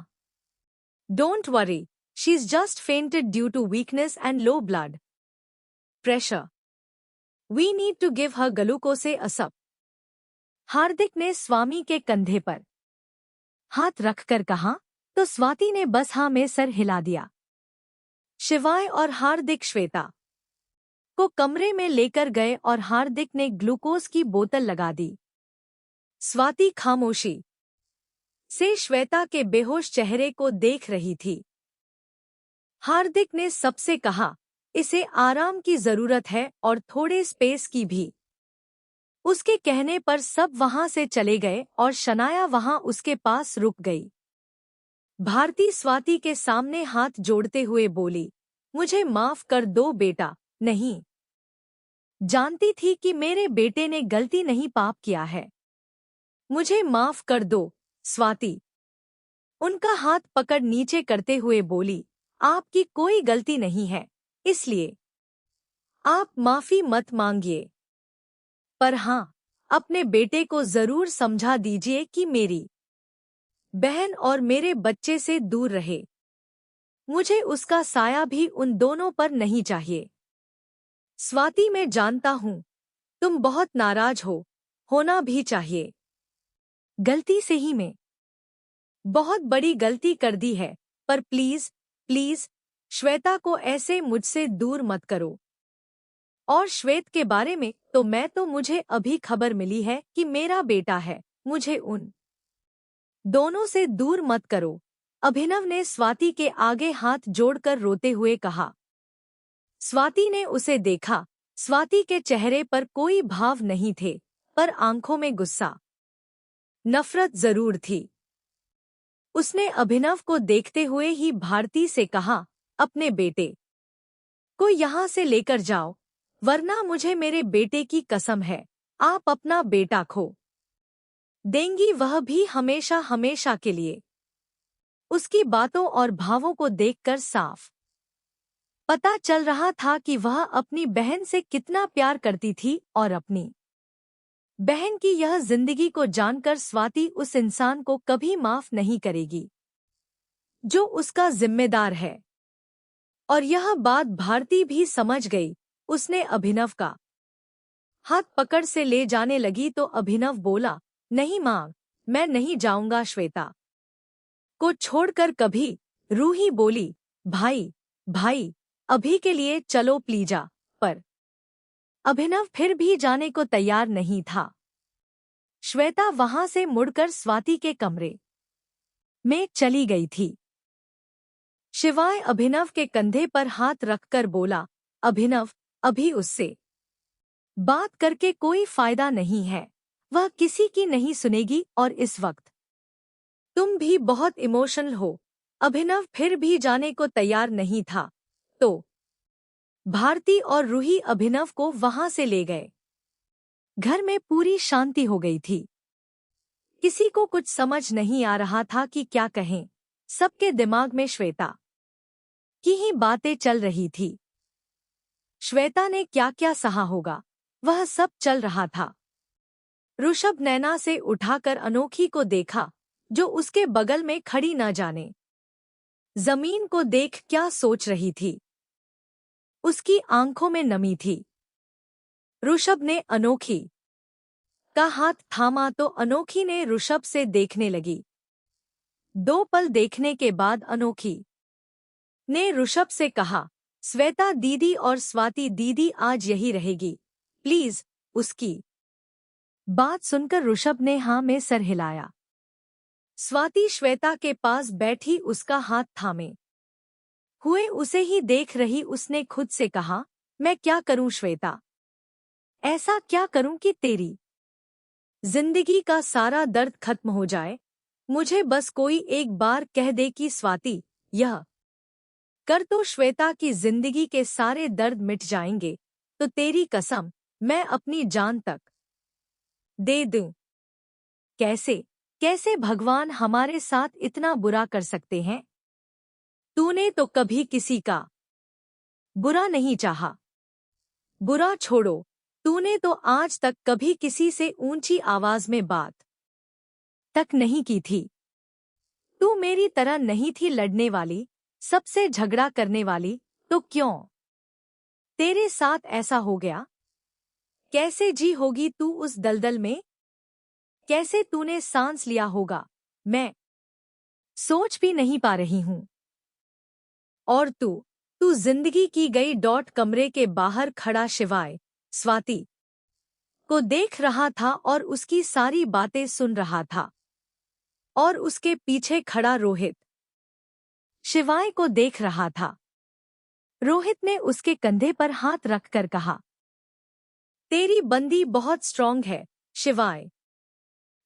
Don't worry, she is just fainted due to weakness and low blood pressure. We need to give her glucose ASAP. Hardik ने स्वामी के कंधे पर हाथ रखकर कहा, तो स्वाति ने बस हाँ में सर हिला दिया। शिवाय और हार्दिक श्वेता को कमरे में लेकर गए और हार्दिक ने ग्लूकोज की बोतल लगा दी। स्वाति खामोशी से श्वेता के बेहोश चेहरे को देख रही थी। हार्दिक ने सबसे कहा, इसे आराम की जरूरत है और थोड़े स्पेस की भी। उसके कहने पर सब वहां से चले गए और शनाया वहां उसके पास रुक गई। भारती स्वाति के सामने हाथ जोड़ते हुए बोली, मुझे माफ कर दो बेटा। नहीं जानती थी कि मेरे बेटे ने गलती नहीं पाप किया है। मुझे माफ कर दो स्वाति। उनका हाथ पकड़ नीचे करते हुए बोली, आपकी कोई गलती नहीं है, इसलिए आप माफी मत मांगिए। पर हाँ, अपने बेटे को जरूर समझा दीजिए कि मेरी बहन और मेरे बच्चे से दूर रहे। मुझे उसका साया भी उन दोनों पर नहीं चाहिए। स्वाति, मैं जानता हूँ तुम बहुत नाराज हो, होना भी चाहिए। गलती से ही मैं बहुत बड़ी गलती कर दी है, पर प्लीज प्लीज श्वेता को ऐसे मुझसे दूर मत करो। और श्वेत के बारे में तो मुझे अभी खबर मिली है कि मेरा बेटा है, मुझे उन दोनों से दूर मत करो। अभिनव ने स्वाति के आगे हाथ जोड़कर रोते हुए कहा। स्वाति ने उसे देखा। स्वाति के चेहरे पर कोई भाव नहीं थे, पर आंखों में गुस्सा नफरत जरूर थी। उसने अभिनव को देखते हुए ही भारती से कहा, अपने बेटे को यहाँ से लेकर जाओ, वरना मुझे मेरे बेटे की कसम है, आप अपना बेटा खो देंगी, वह भी हमेशा हमेशा के लिए। उसकी बातों और भावों को देखकर साफ पता चल रहा था कि वह अपनी बहन से कितना प्यार करती थी और अपनी बहन की यह जिंदगी को जानकर स्वाति उस इंसान को कभी माफ नहीं करेगी जो उसका जिम्मेदार है। और यह बात भारती भी समझ गई। उसने अभिनव का हाथ पकड़ से ले जाने लगी तो अभिनव बोला, नहीं माँ, मैं नहीं जाऊंगा श्वेता को छोड़कर कभी। रूही बोली, भाई भाई, अभी के लिए चलो प्लीजा। पर अभिनव फिर भी जाने को तैयार नहीं था। श्वेता वहां से मुड़कर स्वाति के कमरे में चली गई थी। शिवाय अभिनव के कंधे पर हाथ रखकर बोला, अभिनव, अभी उससे बात करके कोई फायदा नहीं है, वह किसी की नहीं सुनेगी और इस वक्त तुम भी बहुत इमोशनल हो। अभिनव फिर भी जाने को तैयार नहीं था तो भारती और रूही अभिनव को वहां से ले गए। घर में पूरी शांति हो गई थी। किसी को कुछ समझ नहीं आ रहा था कि क्या कहें। सबके दिमाग में श्वेता की ही बातें चल रही थी। श्वेता ने क्या क्या सहा होगा, वह सब चल रहा था। ऋषभ नैना से उठाकर अनोखी को देखा जो उसके बगल में खड़ी न जाने जमीन को देख क्या सोच रही थी। उसकी आंखों में नमी थी। ऋषभ ने अनोखी का हाथ थामा तो अनोखी ने ऋषभ से देखने लगी। 2 पल देखने के बाद अनोखी ने ऋषभ से कहा, श्वेता दीदी और स्वाति दीदी आज यही रहेगी, प्लीज। उसकी बात सुनकर ऋषभ ने हाँ में सर हिलाया। स्वाति श्वेता के पास बैठी उसका हाथ थामे हुए उसे ही देख रही। उसने खुद से कहा, मैं क्या करूं श्वेता, ऐसा क्या करूं कि तेरी जिंदगी का सारा दर्द खत्म हो जाए। मुझे बस कोई एक बार कह दे कि स्वाति, यह कर तो श्वेता की जिंदगी के सारे दर्द मिट जाएंगे। तो तेरी कसम, मैं अपनी जान तक दे दूं। कैसे कैसे भगवान हमारे साथ इतना बुरा कर सकते हैं। तूने तो कभी किसी का बुरा नहीं चाहा। बुरा छोड़ो, तूने तो आज तक कभी किसी से ऊंची आवाज में बात तक नहीं की थी। तू मेरी तरह नहीं थी लड़ने वाली, सबसे झगड़ा करने वाली। तो क्यों तेरे साथ ऐसा हो गया। कैसे जी होगी तू उस दलदल में, कैसे तूने सांस लिया होगा, मैं सोच भी नहीं पा रही हूं। और तू जिंदगी की गई डॉट कमरे के बाहर खड़ा शिवाय स्वाति को देख रहा था और उसकी सारी बातें सुन रहा था। और उसके पीछे खड़ा रोहित शिवाय को देख रहा था। रोहित ने उसके कंधे पर हाथ रखकर कहा, तेरी बंदी बहुत स्ट्रांग है शिवाय।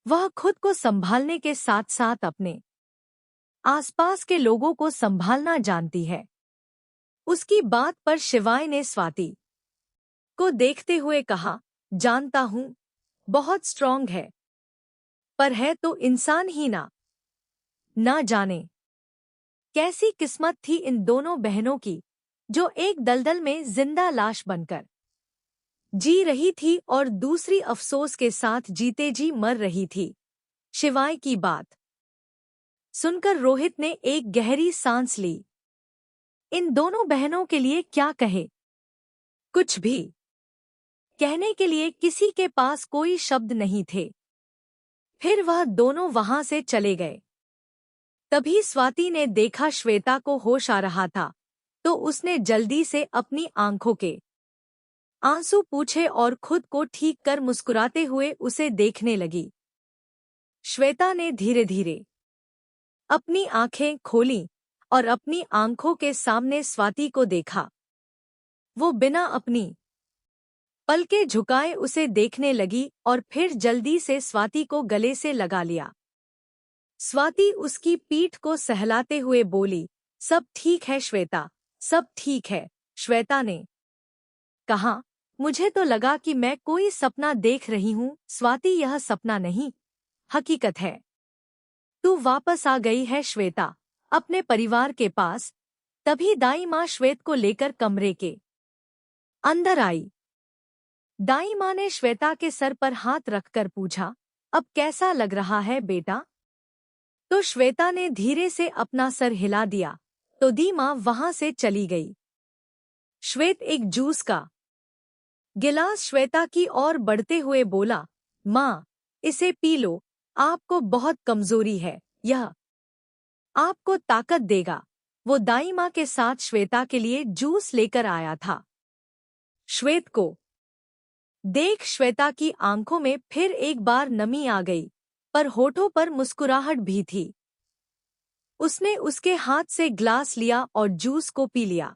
वह खुद को संभालने के साथ साथ अपने आसपास के लोगों को संभालना जानती है। उसकी बात पर शिवाय ने स्वाति को देखते हुए कहा, जानता हूं बहुत स्ट्रांग है, पर है तो इंसान ही ना जाने कैसी किस्मत थी इन दोनों बहनों की जो एक दलदल में जिंदा लाश बनकर जी रही थी और दूसरी अफसोस के साथ जीते जी मर रही थी। शिवाय की बात सुनकर रोहित ने एक गहरी सांस ली। इन दोनों बहनों के लिए क्या कहे, कुछ भी कहने के लिए किसी के पास कोई शब्द नहीं थे। फिर वह दोनों वहां से चले गए। तभी स्वाति ने देखा श्वेता को होश आ रहा था तो उसने जल्दी से अपनी आंखों के आंसू पूछे और खुद को ठीक कर मुस्कुराते हुए उसे देखने लगी। श्वेता ने धीरे धीरे अपनी आंखें खोलीं और अपनी आंखों के सामने स्वाति को देखा। वो बिना अपनी पलकें झुकाए उसे देखने लगी और फिर जल्दी से स्वाति को गले से लगा लिया। स्वाति उसकी पीठ को सहलाते हुए बोली, सब ठीक है श्वेता, सब ठीक है। श्वेता ने कहा, मुझे तो लगा कि मैं कोई सपना देख रही हूँ। स्वाति, यह सपना नहीं, हकीकत है। तू वापस आ गई है श्वेता, अपने परिवार के पास। तभी दाई माँ श्वेत को लेकर कमरे के अंदर आई। दाई माँ ने श्वेता के सर पर हाथ रखकर पूछा, अब कैसा लग रहा है बेटा? तो श्वेता ने धीरे से अपना सर हिला दिया, तो दी माँ वहां से चली गई। श्वेत एक जूस का गिलास श्वेता की ओर बढ़ते हुए बोला, माँ, इसे पी लो, आपको बहुत कमजोरी है, यह आपको ताकत देगा। वो दाई माँ के साथ श्वेता के लिए जूस लेकर आया था। श्वेत को देख श्वेता की आंखों में फिर एक बार नमी आ गई, पर होठों पर मुस्कुराहट भी थी। उसने उसके हाथ से ग्लास लिया और जूस को पी लिया।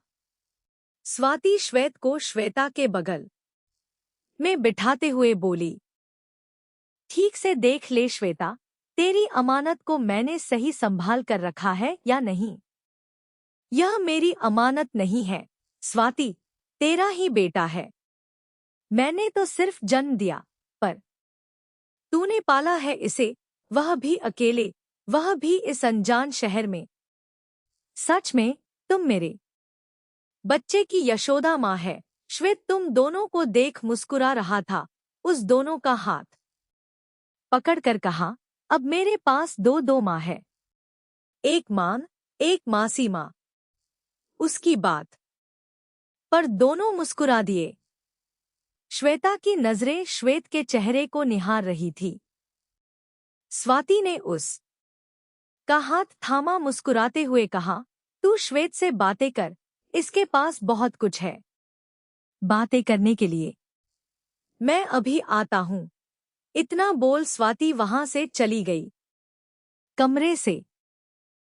स्वाति श्वेत को श्वेता के बगल में बिठाते हुए बोली, ठीक से देख ले श्वेता, तेरी अमानत को मैंने सही संभाल कर रखा है या नहीं? यह मेरी अमानत नहीं है स्वाति, तेरा ही बेटा है। मैंने तो सिर्फ जन्म दिया, पर तूने पाला है इसे, वह भी अकेले, वह भी इस अनजान शहर में। सच में तुम मेरे बच्चे की यशोदा माँ है। श्वेत तुम दोनों को देख मुस्कुरा रहा था, उस दोनों का हाथ पकड़कर कहा, अब मेरे पास दो माँ है, एक माँ, एक मासी माँ। उसकी बात पर दोनों मुस्कुरा दिए। श्वेता की नजरें श्वेत के चेहरे को निहार रही थी। स्वाति ने उस का हाथ थामा, मुस्कुराते हुए कहा, तू श्वेत से बातें कर, इसके पास बहुत कुछ है बातें करने के लिए। मैं अभी आता हूँ। इतना बोल स्वाति वहां से चली गई। कमरे से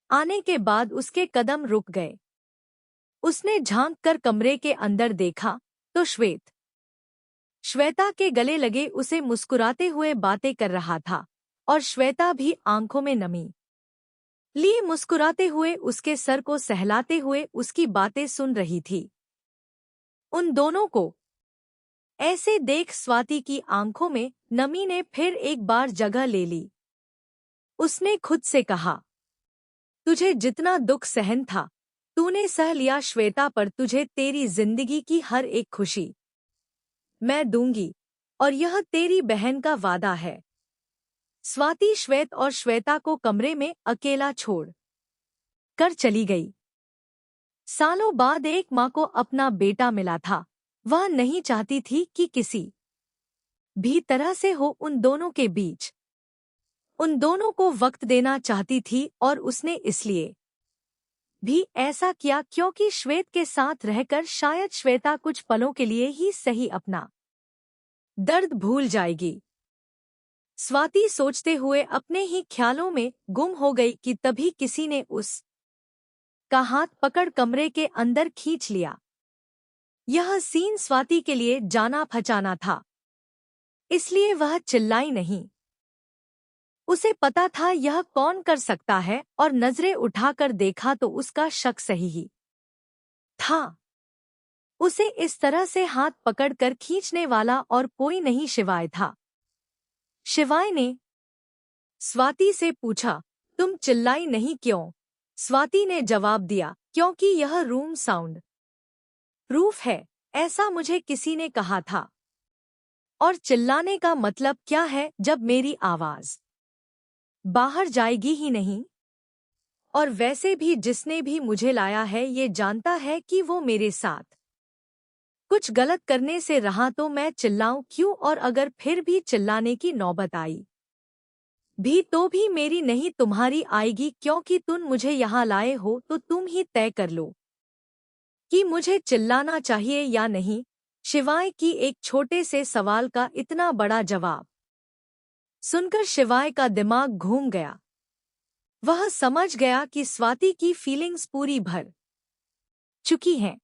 आने के बाद उसके कदम रुक गए। उसने झांक कर कमरे के अंदर देखा तो श्वेता के गले लगे उसे मुस्कुराते हुए बातें कर रहा था, और श्वेता भी आंखों में नमी लिए मुस्कुराते हुए उसके सर को सहलाते हुए उसकी बातें सुन रही थी। उन दोनों को ऐसे देख स्वाति की आंखों में नमी ने फिर एक बार जगह ले ली। उसने खुद से कहा, तुझे जितना दुख सहन था तूने सह लिया श्वेता, पर तुझे तेरी जिंदगी की हर एक खुशी मैं दूंगी, और यह तेरी बहन का वादा है। स्वाति श्वेत और श्वेता को कमरे में अकेला छोड़ कर चली गई। सालों बाद एक माँ को अपना बेटा मिला था। वह नहीं चाहती थी कि किसी भी तरह से हो उन दोनों के बीच। उन दोनों को वक्त देना चाहती थी, और उसने इसलिए भी ऐसा किया क्योंकि श्वेत के साथ रहकर शायद श्वेता कुछ पलों के लिए ही सही अपना दर्द भूल जाएगी। स्वाति सोचते हुए अपने ही ख्यालों में गुम हो गई कि तभी किसी ने उस का हाथ पकड़ कमरे के अंदर खींच लिया। यह सीन स्वाति के लिए जाना पहचाना था, इसलिए वह चिल्लाई नहीं। उसे पता था यह कौन कर सकता है, और नजरें उठाकर देखा तो उसका शक सही ही था। उसे इस तरह से हाथ पकड़कर खींचने वाला और कोई नहीं शिवाय था। शिवाय ने स्वाति से पूछा, तुम चिल्लाई नहीं क्यों? स्वाति ने जवाब दिया, क्योंकि यह रूम साउंड प्रूफ है, ऐसा मुझे किसी ने कहा था। और चिल्लाने का मतलब क्या है जब मेरी आवाज बाहर जाएगी ही नहीं? और वैसे भी जिसने भी मुझे लाया है ये जानता है कि वो मेरे साथ कुछ गलत करने से रहा, तो मैं चिल्लाऊं क्यों? और अगर फिर भी चिल्लाने की नौबत आई भी तो भी मेरी नहीं तुम्हारी आएगी, क्योंकि तुम मुझे यहाँ लाए हो तो तुम ही तय कर लो कि मुझे चिल्लाना चाहिए या नहीं। शिवाय की एक छोटे से सवाल का इतना बड़ा जवाब सुनकर शिवाय का दिमाग घूम गया। वह समझ गया कि स्वाति की फीलिंग्स पूरी भर चुकी हैं।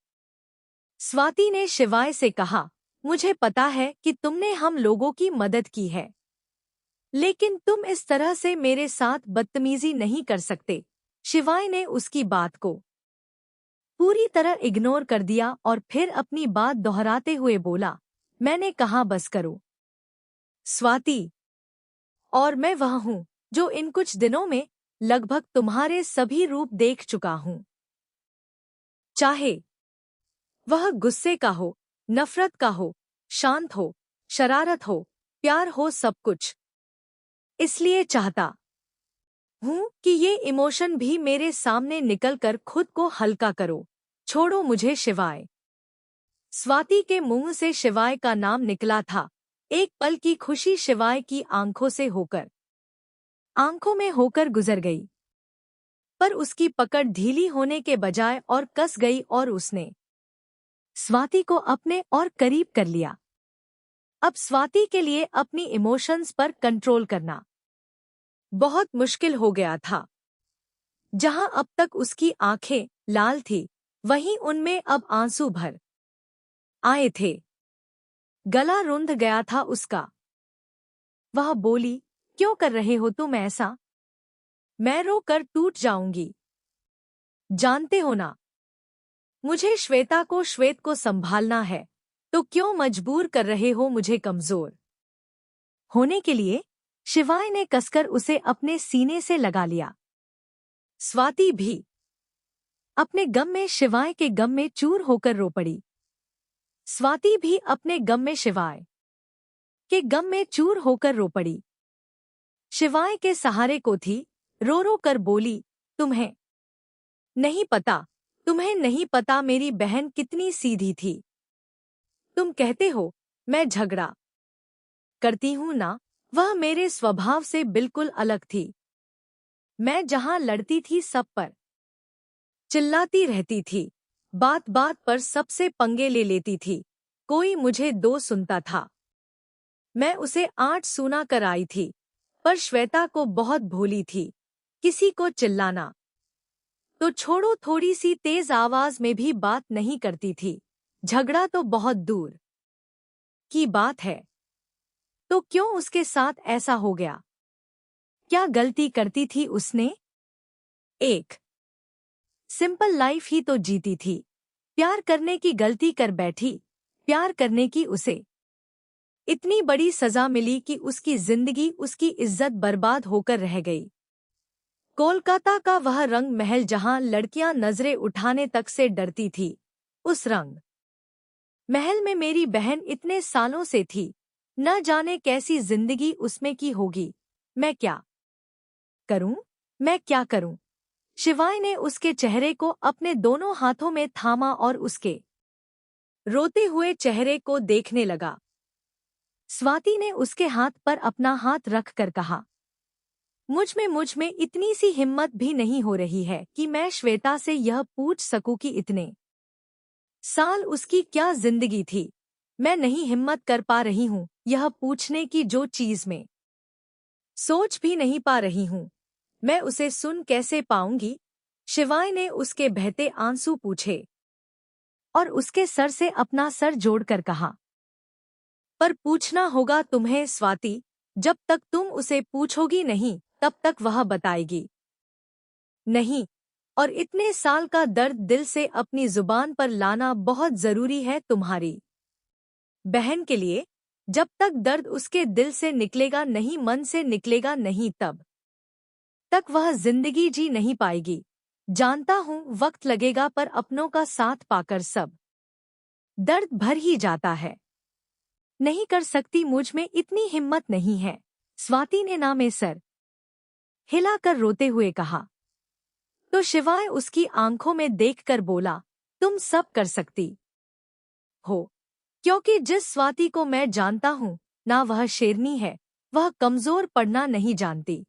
स्वाति ने शिवाय से कहा, मुझे पता है कि तुमने हम लोगों की मदद की है, लेकिन तुम इस तरह से मेरे साथ बदतमीजी नहीं कर सकते। शिवाय ने उसकी बात को पूरी तरह इग्नोर कर दिया और फिर अपनी बात दोहराते हुए बोला, मैंने कहा बस करो स्वाति, और मैं वह हूँ जो इन कुछ दिनों में लगभग तुम्हारे सभी रूप देख चुका हूँ। चाहे वह गुस्से का हो, नफरत का हो, शांत हो, शरारत हो, प्यार हो, सब कुछ। इसलिए चाहता हूँ कि ये इमोशन भी मेरे सामने निकल कर खुद को हल्का करो। छोड़ो मुझे शिवाय। स्वाति के मुंह से शिवाय का नाम निकला था। एक पल की खुशी शिवाय की आंखों में होकर गुजर गई, पर उसकी पकड़ ढीली होने के बजाय और कस गई और उसने स्वाति को अपने और करीब कर लिया। अब स्वाति के लिए अपनी इमोशंस पर कंट्रोल करना बहुत मुश्किल हो गया था। जहां अब तक उसकी आंखें लाल थी, वहीं उनमें अब आंसू भर आए थे। गला रुंध गया था उसका। वह बोली, क्यों कर रहे हो तुम ऐसा? मैं रो कर टूट जाऊंगी। जानते हो ना, मुझे श्वेत को संभालना है, तो क्यों मजबूर कर रहे हो मुझे कमजोर होने के लिए? शिवाय ने कसकर उसे अपने सीने से लगा लिया। स्वाति भी अपने गम में शिवाय के गम में चूर होकर रो पड़ी। स्वाति भी अपने गम में शिवाय के गम में चूर होकर रो पड़ी। शिवाय के सहारे को थी, रो रो कर बोली, तुम्हें नहीं पता मेरी बहन कितनी सीधी थी। तुम कहते हो मैं झगड़ा करती हूं ना, वह मेरे स्वभाव से बिल्कुल अलग थी। मैं जहां लड़ती थी सब पर चिल्लाती रहती थी, बात बात पर सबसे पंगे ले लेती थी। कोई मुझे दो सुनता था। मैं उसे 8 सुना कर आई थी, पर श्वेता को बहुत भोली थी। किसी को चिल्लाना तो छोड़ो, थोड़ी सी तेज आवाज में भी बात नहीं करती थी। झगड़ा तो बहुत दूर की बात है। तो क्यों उसके साथ ऐसा हो गया? क्या गलती करती थी उसने? एक सिंपल लाइफ ही तो जीती थी। प्यार करने की गलती कर बैठी। प्यार करने की उसे इतनी बड़ी सजा मिली कि उसकी जिंदगी, उसकी इज्जत बर्बाद होकर रह गई। कोलकाता का वह रंग महल जहां लड़कियां नजरें उठाने तक से डरती थी, उस रंग महल में मेरी बहन इतने सालों से थी। न जाने कैसी जिंदगी उसमें की होगी। मैं क्या करूं? मैं क्या करूं? शिवाय ने उसके चेहरे को अपने दोनों हाथों में थामा और उसके रोते हुए चेहरे को देखने लगा। स्वाति ने उसके हाथ पर अपना हाथ रख कर कहा, मुझ में इतनी सी हिम्मत भी नहीं हो रही है कि मैं श्वेता से यह पूछ सकूं कि इतने साल उसकी क्या जिंदगी थी। मैं नहीं हिम्मत कर पा रही हूं यह पूछने की, जो चीज में सोच भी नहीं पा रही हूं। मैं उसे सुन कैसे पाऊंगी? शिवाय ने उसके बहते आंसू पूछे और उसके सर से अपना सर जोड़कर कहा, पर पूछना होगा तुम्हें स्वाति। जब तक तुम उसे पूछोगी नहीं, तब तक वह बताएगी नहीं। और इतने साल का दर्द दिल से अपनी जुबान पर लाना बहुत जरूरी है तुम्हारी बहन के लिए। जब तक दर्द उसके दिल से निकलेगा नहीं, मन से निकलेगा नहीं, तब तक वह जिंदगी जी नहीं पाएगी। जानता हूँ वक्त लगेगा, पर अपनों का साथ पाकर सब दर्द भर ही जाता है। नहीं कर सकती, मुझ में इतनी हिम्मत नहीं है। स्वाति ने ना में सर हिलाकर रोते हुए कहा। तो शिवाय उसकी आंखों में देखकर बोला, तुम सब कर सकती हो, क्योंकि जिस स्वाति को मैं जानता हूँ ना, वह शेरनी है। वह कमजोर पड़ना नहीं जानती,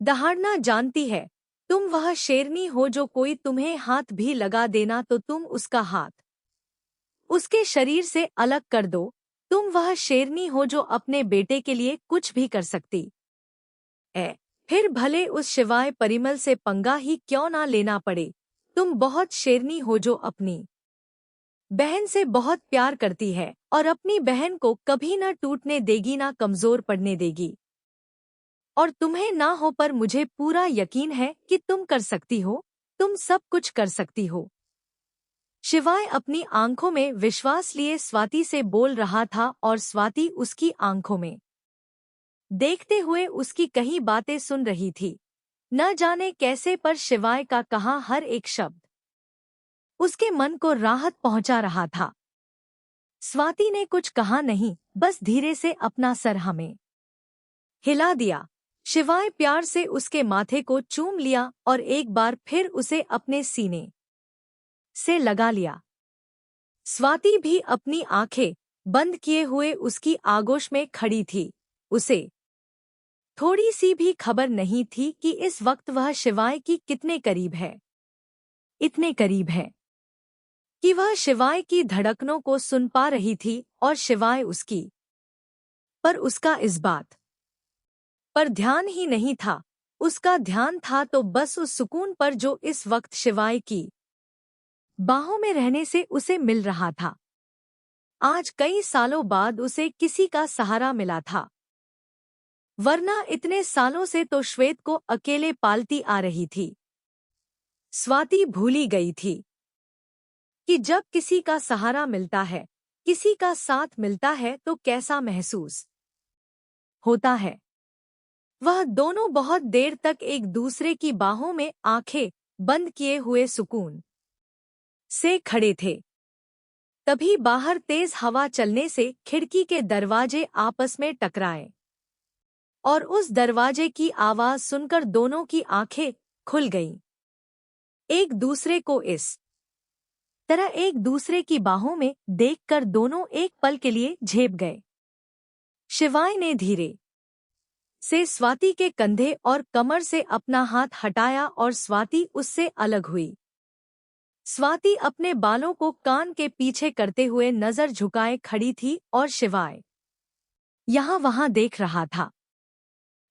दहाड़ना जानती है। तुम वह शेरनी हो जो कोई तुम्हें हाथ भी लगा देना तो तुम उसका हाथ उसके शरीर से अलग कर दो। तुम वह शेरनी हो जो अपने बेटे के लिए कुछ भी कर सकती है, फिर भले उस शिवाय परिमल से पंगा ही क्यों ना लेना पड़े। तुम बहुत शेरनी हो जो अपनी बहन से बहुत प्यार करती है और अपनी बहन को कभी न टूटने देगी, ना कमजोर पड़ने देगी। और तुम्हें ना हो, पर मुझे पूरा यकीन है कि तुम कर सकती हो। तुम सब कुछ कर सकती हो। शिवाय अपनी आंखों में विश्वास लिए स्वाति से बोल रहा था और स्वाति उसकी आंखों में देखते हुए उसकी कही बातें सुन रही थी। न जाने कैसे, पर शिवाय का कहा हर एक शब्द उसके मन को राहत पहुंचा रहा था। स्वाति ने कुछ कहा नहीं, बस धीरे से अपना सर हमें हिला दिया। शिवाय प्यार से उसके माथे को चूम लिया और एक बार फिर उसे अपने सीने से लगा लिया। स्वाति भी अपनी आंखें बंद किए हुए उसकी आगोश में खड़ी थी। उसे थोड़ी सी भी खबर नहीं थी कि इस वक्त वह शिवाय की कितने करीब है। इतने करीब है कि वह शिवाय की धड़कनों को सुन पा रही थी और शिवाय उसकी। पर उसका इस बात पर ध्यान ही नहीं था। उसका ध्यान था तो बस उस सुकून पर जो इस वक्त शिवाय की बाहों में रहने से उसे मिल रहा था। आज कई सालों बाद उसे किसी का सहारा मिला था, वरना इतने सालों से तो श्वेत को अकेले पालती आ रही थी। स्वाति भूली गई थी कि जब किसी का सहारा मिलता है, किसी का साथ मिलता है तो कैसा महसूस होता है। वह दोनों बहुत देर तक एक दूसरे की बाहों में आंखें बंद किए हुए सुकून से खड़े थे। तभी बाहर तेज हवा चलने से खिड़की के दरवाजे आपस में टकराए और उस दरवाजे की आवाज सुनकर दोनों की आंखें खुल गईं। एक दूसरे को इस तरह एक दूसरे की बाहों में देखकर दोनों एक पल के लिए झेप गए। शिवाय ने धीरे से स्वाति के कंधे और कमर से अपना हाथ हटाया और स्वाति उससे अलग हुई। स्वाति अपने बालों को कान के पीछे करते हुए नजर झुकाए खड़ी थी और शिवाय यहाँ वहाँ देख रहा था।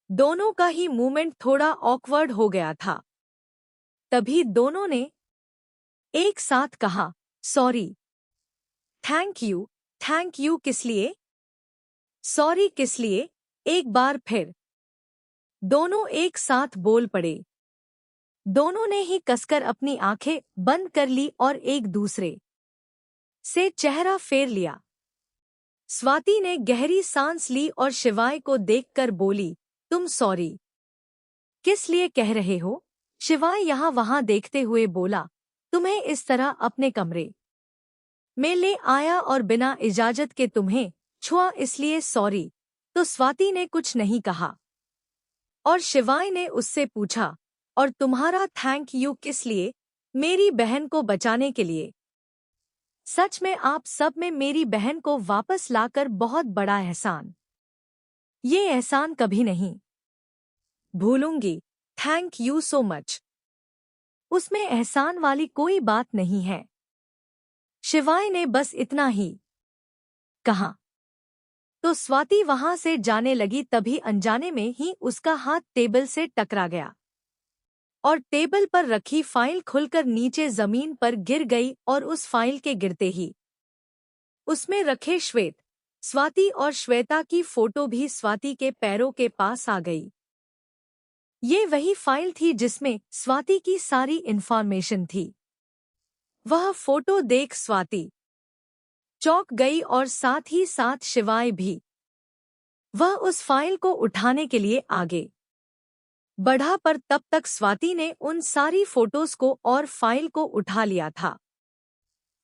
दोनों का ही मूवमेंट थोड़ा ऑकवर्ड हो गया था। तभी दोनों ने एक साथ कहा, सॉरी। थैंक यू किस लिए? सॉरी किस लिए? एक बार फिर दोनों एक साथ बोल पड़े। दोनों ने ही कसकर अपनी आंखें बंद कर ली और एक दूसरे से चेहरा फेर लिया। स्वाति ने गहरी सांस ली और शिवाय को देखकर बोली, तुम सॉरी किस लिए कह रहे हो? शिवाय यहाँ वहाँ देखते हुए बोला, तुम्हें इस तरह अपने कमरे में ले आया और बिना इजाजत के तुम्हें छुआ इसलिए सॉरी। तो स्वाति ने कुछ नहीं कहा और शिवाय ने उससे पूछा, और तुम्हारा थैंक यू किस लिए? मेरी बहन को बचाने के लिए। सच में आप सब में मेरी बहन को वापस लाकर बहुत बड़ा एहसान। ये एहसान कभी नहीं भूलूंगी। Thank you so much. उसमें एहसान वाली कोई बात नहीं है। शिवाय ने बस इतना ही कहा तो स्वाति वहां से जाने लगी। तभी अनजाने में ही उसका हाथ टेबल से टकरा गया और टेबल पर रखी फाइल खुलकर नीचे जमीन पर गिर गई और उस फाइल के गिरते ही उसमें रखे श्वेत, स्वाति और श्वेता की फोटो भी स्वाति के पैरों के पास आ गई। ये वही फाइल थी जिसमें स्वाति की सारी इन्फॉर्मेशन थी। वह फोटो देख स्वाति चौंक गई और साथ ही साथ शिवाय भी। वह उस फाइल को उठाने के लिए आगे बढ़ा पर तब तक स्वाति ने उन सारी फोटोज को और फाइल को उठा लिया था।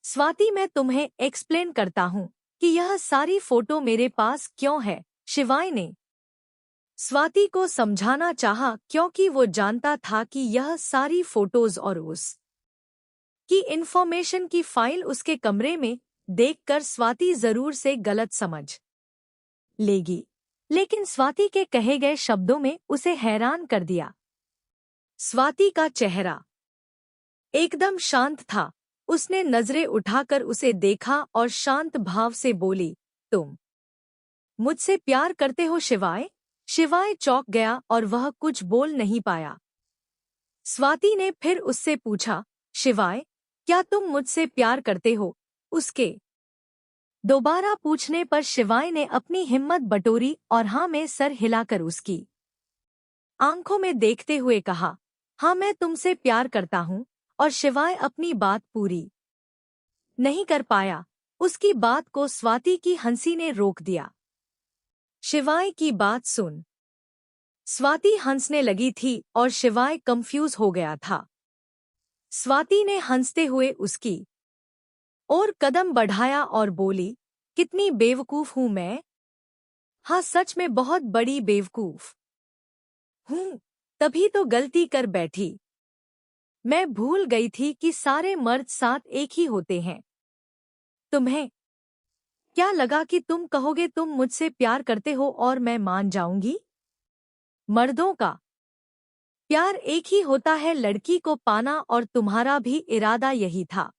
स्वाति, मैं तुम्हें एक्सप्लेन करता हूँ कि यह सारी फोटो मेरे पास क्यों है। शिवाय ने स्वाति को समझाना चाहा क्योंकि वो जानता था कि यह सारी फोटोज और उस की इन्फॉर्मेशन की फाइल उसके कमरे में देखकर स्वाति जरूर से गलत समझ लेगी। लेकिन स्वाति के कहे गए शब्दों में उसे हैरान कर दिया। स्वाति का चेहरा एकदम शांत था। उसने नजरें उठाकर उसे देखा और शांत भाव से बोली, तुम मुझसे प्यार करते हो शिवाय? शिवाय चौंक गया और वह कुछ बोल नहीं पाया। स्वाति ने फिर उससे पूछा, शिवाय, क्या तुम मुझसे प्यार करते हो? उसके दोबारा पूछने पर शिवाय ने अपनी हिम्मत बटोरी और हाँ में सर हिलाकर उसकी आंखों में देखते हुए कहा, हाँ मैं तुमसे प्यार करता हूँ। और शिवाय अपनी बात पूरी नहीं कर पाया। उसकी बात को स्वाति की हंसी ने रोक दिया। शिवाय की बात सुन स्वाति हंसने लगी थी और शिवाय कंफ्यूज हो गया था। स्वाति ने हंसते हुए उसकी और कदम बढ़ाया और बोली, कितनी बेवकूफ हूं मैं। हाँ, सच में बहुत बड़ी बेवकूफ हूँ। तभी तो गलती कर बैठी। मैं भूल गई थी कि सारे मर्द साथ एक ही होते हैं। तुम्हें क्या लगा कि तुम कहोगे तुम मुझसे प्यार करते हो और मैं मान जाऊंगी? मर्दों का प्यार एक ही होता है, लड़की को पाना, और तुम्हारा भी इरादा यही था।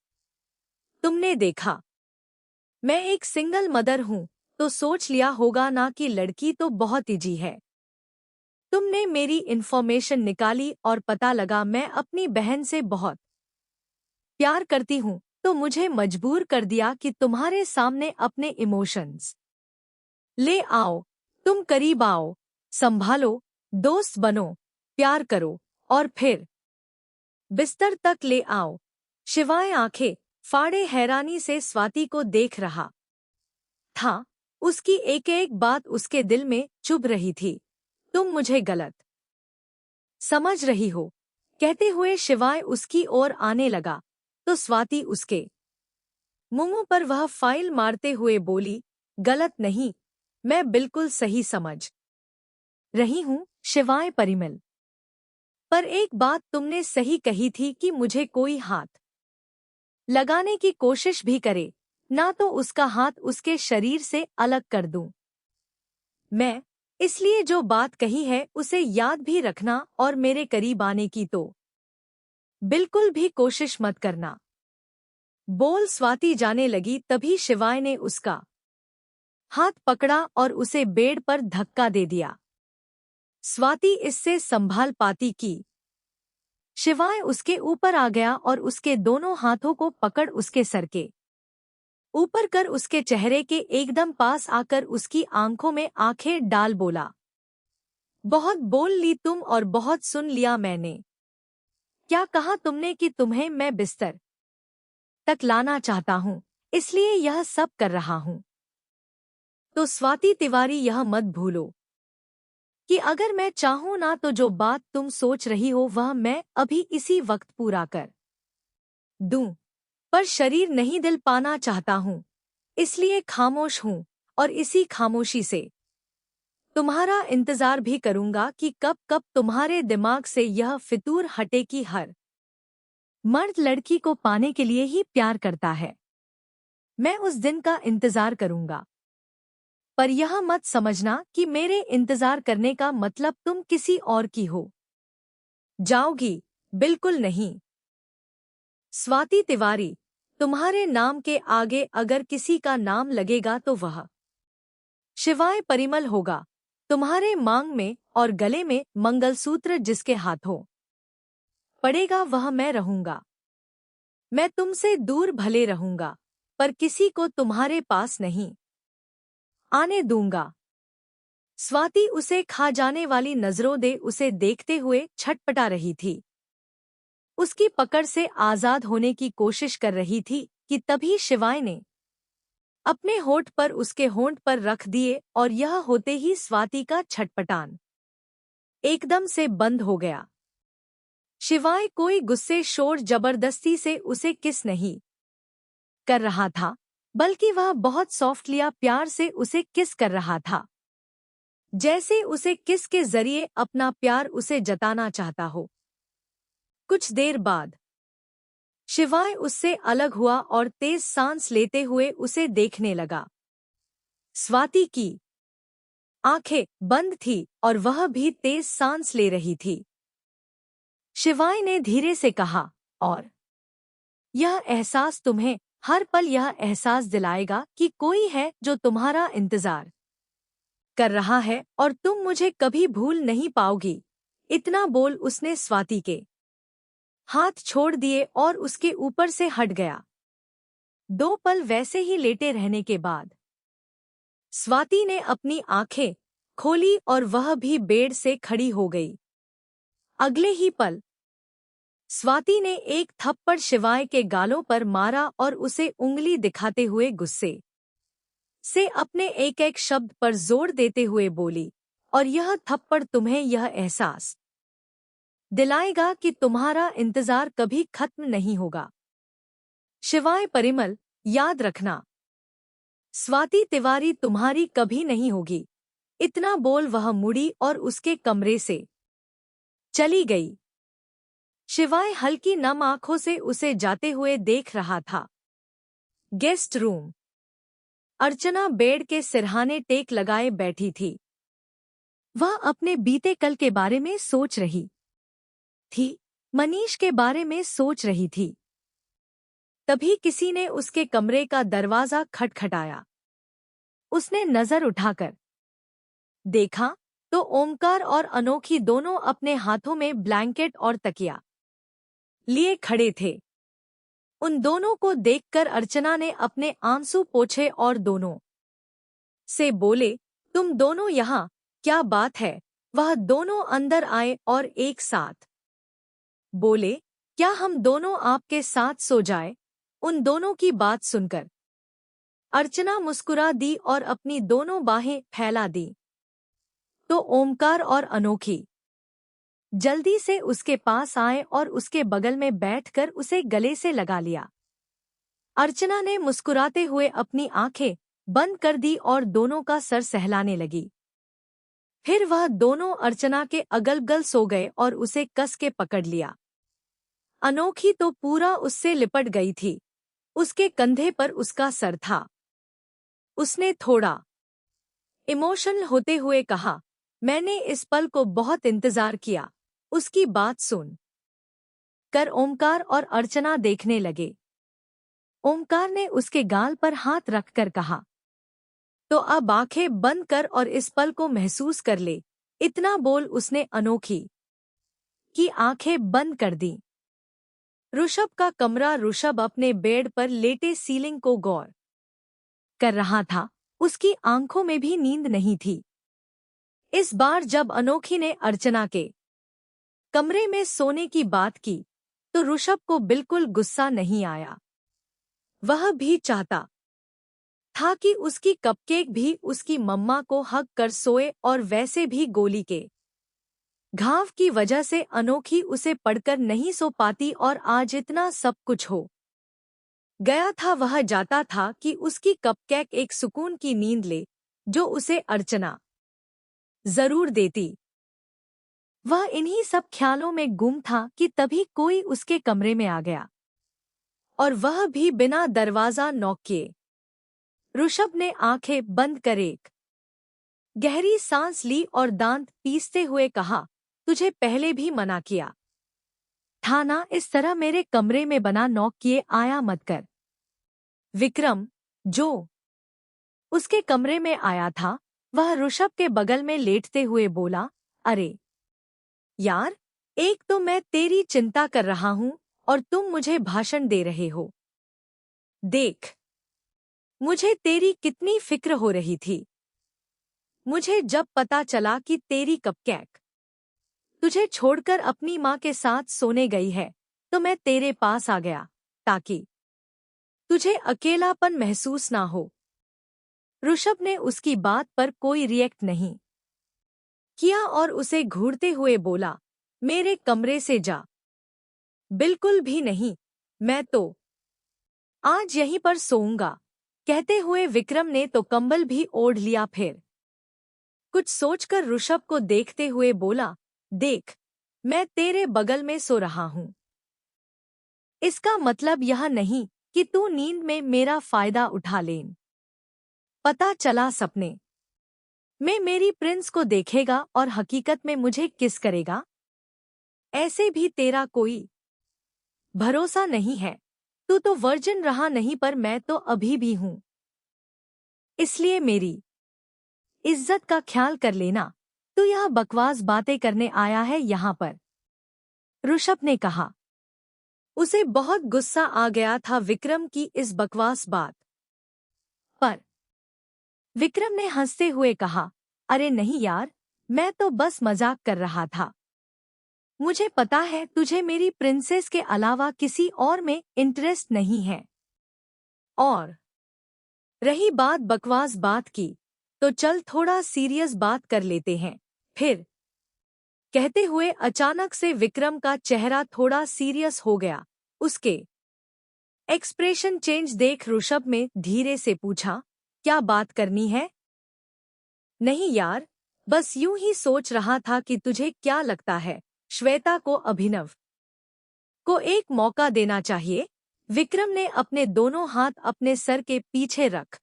तुमने देखा मैं एक सिंगल मदर हूँ, तो सोच लिया होगा ना कि लड़की तो बहुत इजी है। तुमने मेरी इन्फॉर्मेशन निकाली और पता लगा मैं अपनी बहन से बहुत प्यार करती हूँ, तो मुझे मजबूर कर दिया कि तुम्हारे सामने अपने इमोशंस ले आओ। तुम करीब आओ, संभालो, दोस्त बनो, प्यार करो, और फिर बिस्तर तक ले आओ। शिवाय आंखें फाड़े हैरानी से स्वाति को देख रहा था। उसकी एक एक बात उसके दिल में चुभ रही थी। तुम मुझे गलत समझ रही हो, कहते हुए शिवाय उसकी ओर आने लगा, तो स्वाति उसके मुंह पर वह फाइल मारते हुए बोली, गलत नहीं, मैं बिल्कुल सही समझ रही हूँ शिवाय परिमल। पर एक बात तुमने सही कही थी कि मुझे कोई हाथ लगाने की कोशिश भी करे ना तो उसका हाथ उसके शरीर से अलग कर दूं मैं। इसलिए जो बात कही है उसे याद भी रखना, और मेरे करीब आने की तो बिल्कुल भी कोशिश मत करना। बोल स्वाति जाने लगी, तभी शिवाय ने उसका हाथ पकड़ा और उसे बेड पर धक्का दे दिया। स्वाति इससे संभाल पाती कि शिवाय उसके ऊपर आ गया और उसके दोनों हाथों को पकड़ उसके सर के ऊपर कर उसके चेहरे के एकदम पास आकर उसकी आंखों में आंखें डाल बोला, बहुत बोल ली तुम और बहुत सुन लिया मैंने। क्या कहा तुमने कि तुम्हें मैं बिस्तर तक लाना चाहता हूँ, इसलिए यह सब कर रहा हूँ। तो स्वाति तिवारी यह मत भूलो कि अगर मैं चाहूँ ना तो जो बात तुम सोच रही हो वह मैं अभी इसी वक्त पूरा कर दूं। पर शरीर नहीं दिल पाना चाहता हूँ, इसलिए खामोश हूँ, और इसी खामोशी से तुम्हारा इंतजार भी करूंगा कि कब कब तुम्हारे दिमाग से यह फितूर हटे कि हर मर्द लड़की को पाने के लिए ही प्यार करता है। मैं उस दिन का इंतजार करूंगा। पर यह मत समझना कि मेरे इंतजार करने का मतलब तुम किसी और की हो जाओगी, बिल्कुल नहीं। स्वाति तिवारी, तुम्हारे नाम के आगे अगर किसी का नाम लगेगा तो वह शिवाय परिमल होगा। तुम्हारे मांग में और गले में मंगलसूत्र जिसके हाथों पड़ेगा वह मैं रहूंगा। मैं तुमसे दूर भले रहूंगा, पर किसी को तुम्हारे पास नहीं आने दूंगा। स्वाति उसे खा जाने वाली नजरों दे उसे देखते हुए छटपटा रही थी। उसकी पकड़ से आजाद होने की कोशिश कर रही थी कि तभी शिवाय ने अपने होंठ पर उसके होंठ पर रख दिए, और यह होते ही स्वाति का छटपटान एकदम से बंद हो गया। शिवाय कोई गुस्से शोर जबरदस्ती से उसे किस नहीं कर रहा था, बल्कि वह बहुत सॉफ्टली प्यार से उसे किस कर रहा था, जैसे उसे किस के जरिए अपना प्यार उसे जताना चाहता हो। कुछ देर बाद शिवाय उससे अलग हुआ और तेज सांस लेते हुए उसे देखने लगा। स्वाति की आंखें बंद थी और वह भी तेज सांस ले रही थी। शिवाय ने धीरे से कहा, और यह एहसास तुम्हें हर पल यह एहसास दिलाएगा कि कोई है जो तुम्हारा इंतजार कर रहा है और तुम मुझे कभी भूल नहीं पाओगी। इतना बोल उसने स्वाति के हाथ छोड़ दिए और उसके ऊपर से हट गया। 2 पल वैसे ही लेटे रहने के बाद स्वाति ने अपनी आंखें खोली और वह भी बेड से खड़ी हो गई। अगले ही पल स्वाति ने एक थप्पड़ शिवाय के गालों पर मारा और उसे उंगली दिखाते हुए गुस्से से अपने एक एक शब्द पर जोर देते हुए बोली, और यह थप्पड़ तुम्हें यह एहसास दिलाएगा कि तुम्हारा इंतजार कभी खत्म नहीं होगा। शिवाय परिमल, याद रखना, स्वाति तिवारी तुम्हारी कभी नहीं होगी। इतना बोल वह मुड़ी और उसके कमरे से चली गई। शिवाय हल्की नम आंखों से उसे जाते हुए देख रहा था। Guest room. अर्चना बेड के सिरहाने टेक लगाए बैठी थी। वह अपने बीते कल के बारे में सोच रही थी, मनीष के बारे में सोच रही थी। तभी किसी ने उसके कमरे का दरवाजा खटखटाया। उसने नजर उठाकर देखा तो ओमकार और अनोखी दोनों अपने हाथों में ब्लैंकेट और तकिया लिए खड़े थे। उन दोनों को देखकर अर्चना ने अपने आंसू पोंछे और दोनों से बोले, तुम दोनों यहाँ, क्या बात है? वह दोनों अंदर आए और एक साथ बोले, क्या हम दोनों आपके साथ सो जाए? उन दोनों की बात सुनकर अर्चना मुस्कुरा दी और अपनी दोनों बाहें फैला दी तो ओमकार और अनोखी जल्दी से उसके पास आए और उसके बगल में बैठकर उसे गले से लगा लिया। अर्चना ने मुस्कुराते हुए अपनी आंखें बंद कर दी और दोनों का सर सहलाने लगी। फिर वह दोनों अर्चना के अगल-बगल सो गए और उसे कस के पकड़ लिया। अनोखी तो पूरा उससे लिपट गई थी। उसके कंधे पर उसका सर था। उसने थोड़ा इमोशनल होते हुए कहा, मैंने इस पल को बहुत इंतजार किया। उसकी बात सुन कर ओमकार और अर्चना देखने लगे। ओमकार ने उसके गाल पर हाथ रखकर कहा, तो अब आंखें बंद कर और इस पल को महसूस कर ले। इतना बोल उसने अनोखी की आंखें बंद कर दी। ऋषभ का कमरा। ऋषभ अपने बेड पर लेटे सीलिंग को गौर कर रहा था। उसकी आंखों में भी नींद नहीं थी। इस बार जब अनोखी ने अर्चना के कमरे में सोने की बात की तो ऋषभ को बिल्कुल गुस्सा नहीं आया। वह भी चाहता था कि उसकी कपकेक भी उसकी मम्मा को हग कर सोए और वैसे भी गोली के घाव की वजह से अनोखी उसे पढ़कर नहीं सो पाती और आज इतना सब कुछ हो गया था। वह जाता था कि उसकी कपकेक एक सुकून की नींद ले जो उसे अर्चना जरूर देती। वह इन्हीं सब ख्यालों में गुम था कि तभी कोई उसके कमरे में आ गया और वह भी बिना दरवाजा नॉक किए। ऋषभ ने आंखें बंद कर एक गहरी सांस ली और दांत पीसते हुए कहा, तुझे पहले भी मना किया था ना, इस तरह मेरे कमरे में बना नॉक किए आया मत कर। विक्रम जो उसके कमरे में आया था वह ऋषभ के बगल में लेटते हुए बोला, अरे यार, एक तो मैं तेरी चिंता कर रहा हूं और तुम मुझे भाषण दे रहे हो। देख, मुझे तेरी कितनी फिक्र हो रही थी। मुझे जब पता चला कि तेरी कपकेक तुझे छोड़कर अपनी माँ के साथ सोने गई है तो मैं तेरे पास आ गया ताकि तुझे अकेलापन महसूस ना हो। ऋषभ ने उसकी बात पर कोई रिएक्ट नहीं किया और उसे घूरते हुए बोला, मेरे कमरे से जा। बिल्कुल भी नहीं, मैं तो आज यहीं पर सोऊंगा। कहते हुए विक्रम ने तो कंबल भी ओढ़ लिया। फिर कुछ सोचकर ऋषभ को देखते हुए बोला, देख, मैं तेरे बगल में सो रहा हूं। इसका मतलब यह नहीं कि तू नींद में मेरा फायदा उठा लें। पता चला सपने में मेरी प्रिंस को देखेगा और हकीकत में मुझे किस करेगा। ऐसे भी तेरा कोई भरोसा नहीं है। तू तो वर्जिन रहा नहीं पर मैं तो अभी भी हूं। इसलिए मेरी इज्जत का ख्याल कर लेना। तू यह बकवास बातें करने आया है यहाँ पर। ऋषभ ने कहा। उसे बहुत गुस्सा आ गया था विक्रम की इस बकवास बात पर। विक्रम ने हंसते हुए कहा, अरे नहीं यार, मैं तो बस मजाक कर रहा था। मुझे पता है तुझे मेरी प्रिंसेस के अलावा किसी और में इंटरेस्ट नहीं है। और रही बात बकवास बात की तो चल थोड़ा सीरियस बात कर लेते हैं। फिर कहते हुए अचानक से विक्रम का चेहरा थोड़ा सीरियस हो गया। उसके एक्सप्रेशन चेंज देख ऋषभ में धीरे से पूछा, क्या बात करनी है? नहीं यार, बस यूं ही सोच रहा था कि तुझे क्या लगता है, श्वेता को अभिनव को एक मौका देना चाहिए। विक्रम ने अपने दोनों हाथ अपने सर के पीछे रख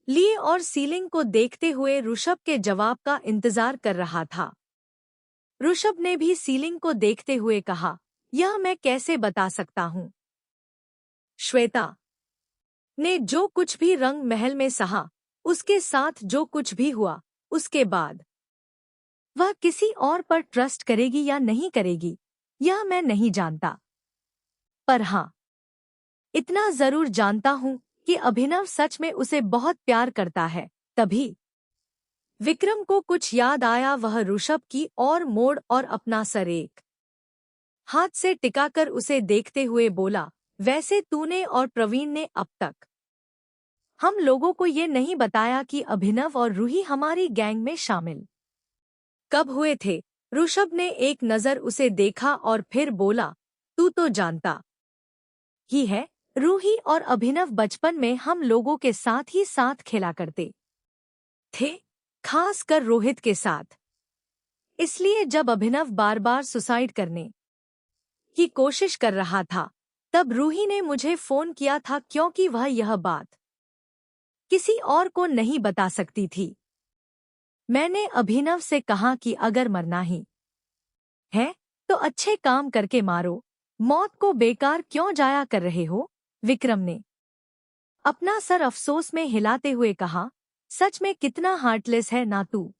लिए और सीलिंग को देखते हुए ऋषभ के जवाब का इंतजार कर रहा था। ऋषभ ने भी सीलिंग को देखते हुए कहा, यह मैं कैसे बता सकता हूँ। श्वेता ने जो कुछ भी रंग महल में सहा, उसके साथ जो कुछ भी हुआ, उसके बाद वह किसी और पर ट्रस्ट करेगी या नहीं करेगी, यह मैं नहीं जानता। पर हाँ, इतना जरूर जानता हूँ कि अभिनव सच में उसे बहुत प्यार करता है। तभी विक्रम को कुछ याद आया। वह ऋषभ की ओर मोड़ और अपना सर एक हाथ से टिकाकर उसे देखते हुए बोला, वैसे तूने और प्रवीण ने अब तक हम लोगों को ये नहीं बताया कि अभिनव और रूही हमारी गैंग में शामिल कब हुए थे। ऋषभ ने एक नज़र उसे देखा और फिर बोला, तू तो जानता ही है, रूही और अभिनव बचपन में हम लोगों के साथ ही साथ खेला करते थे, खास कर रोहित के साथ। इसलिए जब अभिनव बार बार सुसाइड करने की कोशिश कर रहा था, तब रूही ने मुझे फोन किया था, क्योंकि वह यह बात किसी और को नहीं बता सकती थी। मैंने अभिनव से कहा कि अगर मरना ही है तो अच्छे काम करके मारो, मौत को बेकार क्यों जाया कर रहे हो। विक्रम ने अपना सर अफसोस में हिलाते हुए कहा, सच में कितना हार्टलेस है ना तू।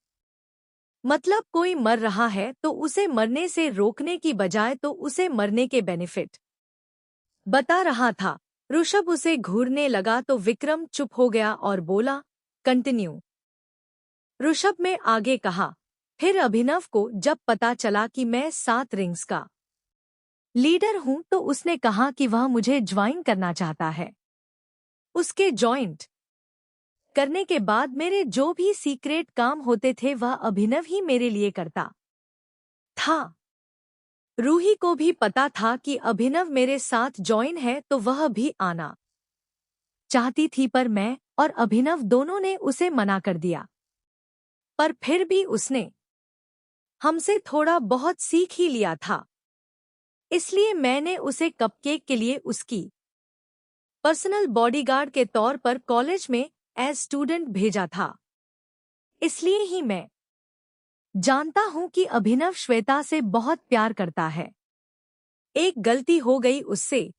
मतलब कोई मर रहा है तो उसे मरने से रोकने की बजाय तो उसे मरने के बेनिफिट बता रहा था। ऋषभ उसे घूरने लगा तो विक्रम चुप हो गया और बोला, कंटिन्यू। ऋषभ में आगे कहा, फिर अभिनव को जब पता चला कि मैं 7 रिंग्स का लीडर हूं तो उसने कहा कि वह मुझे ज्वाइन करना चाहता है। उसके ज्वाइंट करने के बाद मेरे जो भी सीक्रेट काम होते थे वह अभिनव ही मेरे लिए करता था। रूही को भी पता था कि अभिनव मेरे साथ ज्वाइन है तो वह भी आना चाहती थी, पर मैं और अभिनव दोनों ने उसे मना कर दिया। पर फिर भी उसने हमसे थोड़ा बहुत सीख ही लिया था, इसलिए मैंने उसे कपकेक के लिए उसकी पर्सनल बॉडीगार्ड के तौर पर कॉलेज में एज स्टूडेंट भेजा था। इसलिए ही मैं जानता हूं कि अभिनव श्वेता से बहुत प्यार करता है। एक गलती हो गई उससे,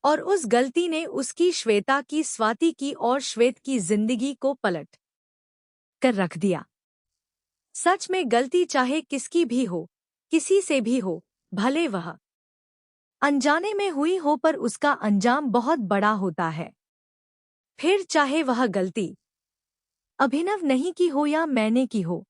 और उस गलती ने उसकी, श्वेता की, स्वाति की और श्वेत की जिंदगी को पलट कर रख दिया। सच में गलती चाहे किसकी भी हो, किसी से भी हो, भले वह अनजाने में हुई हो, पर उसका अंजाम बहुत बड़ा होता है। फिर चाहे वह गलती अभिनव नहीं की हो या मैंने की हो।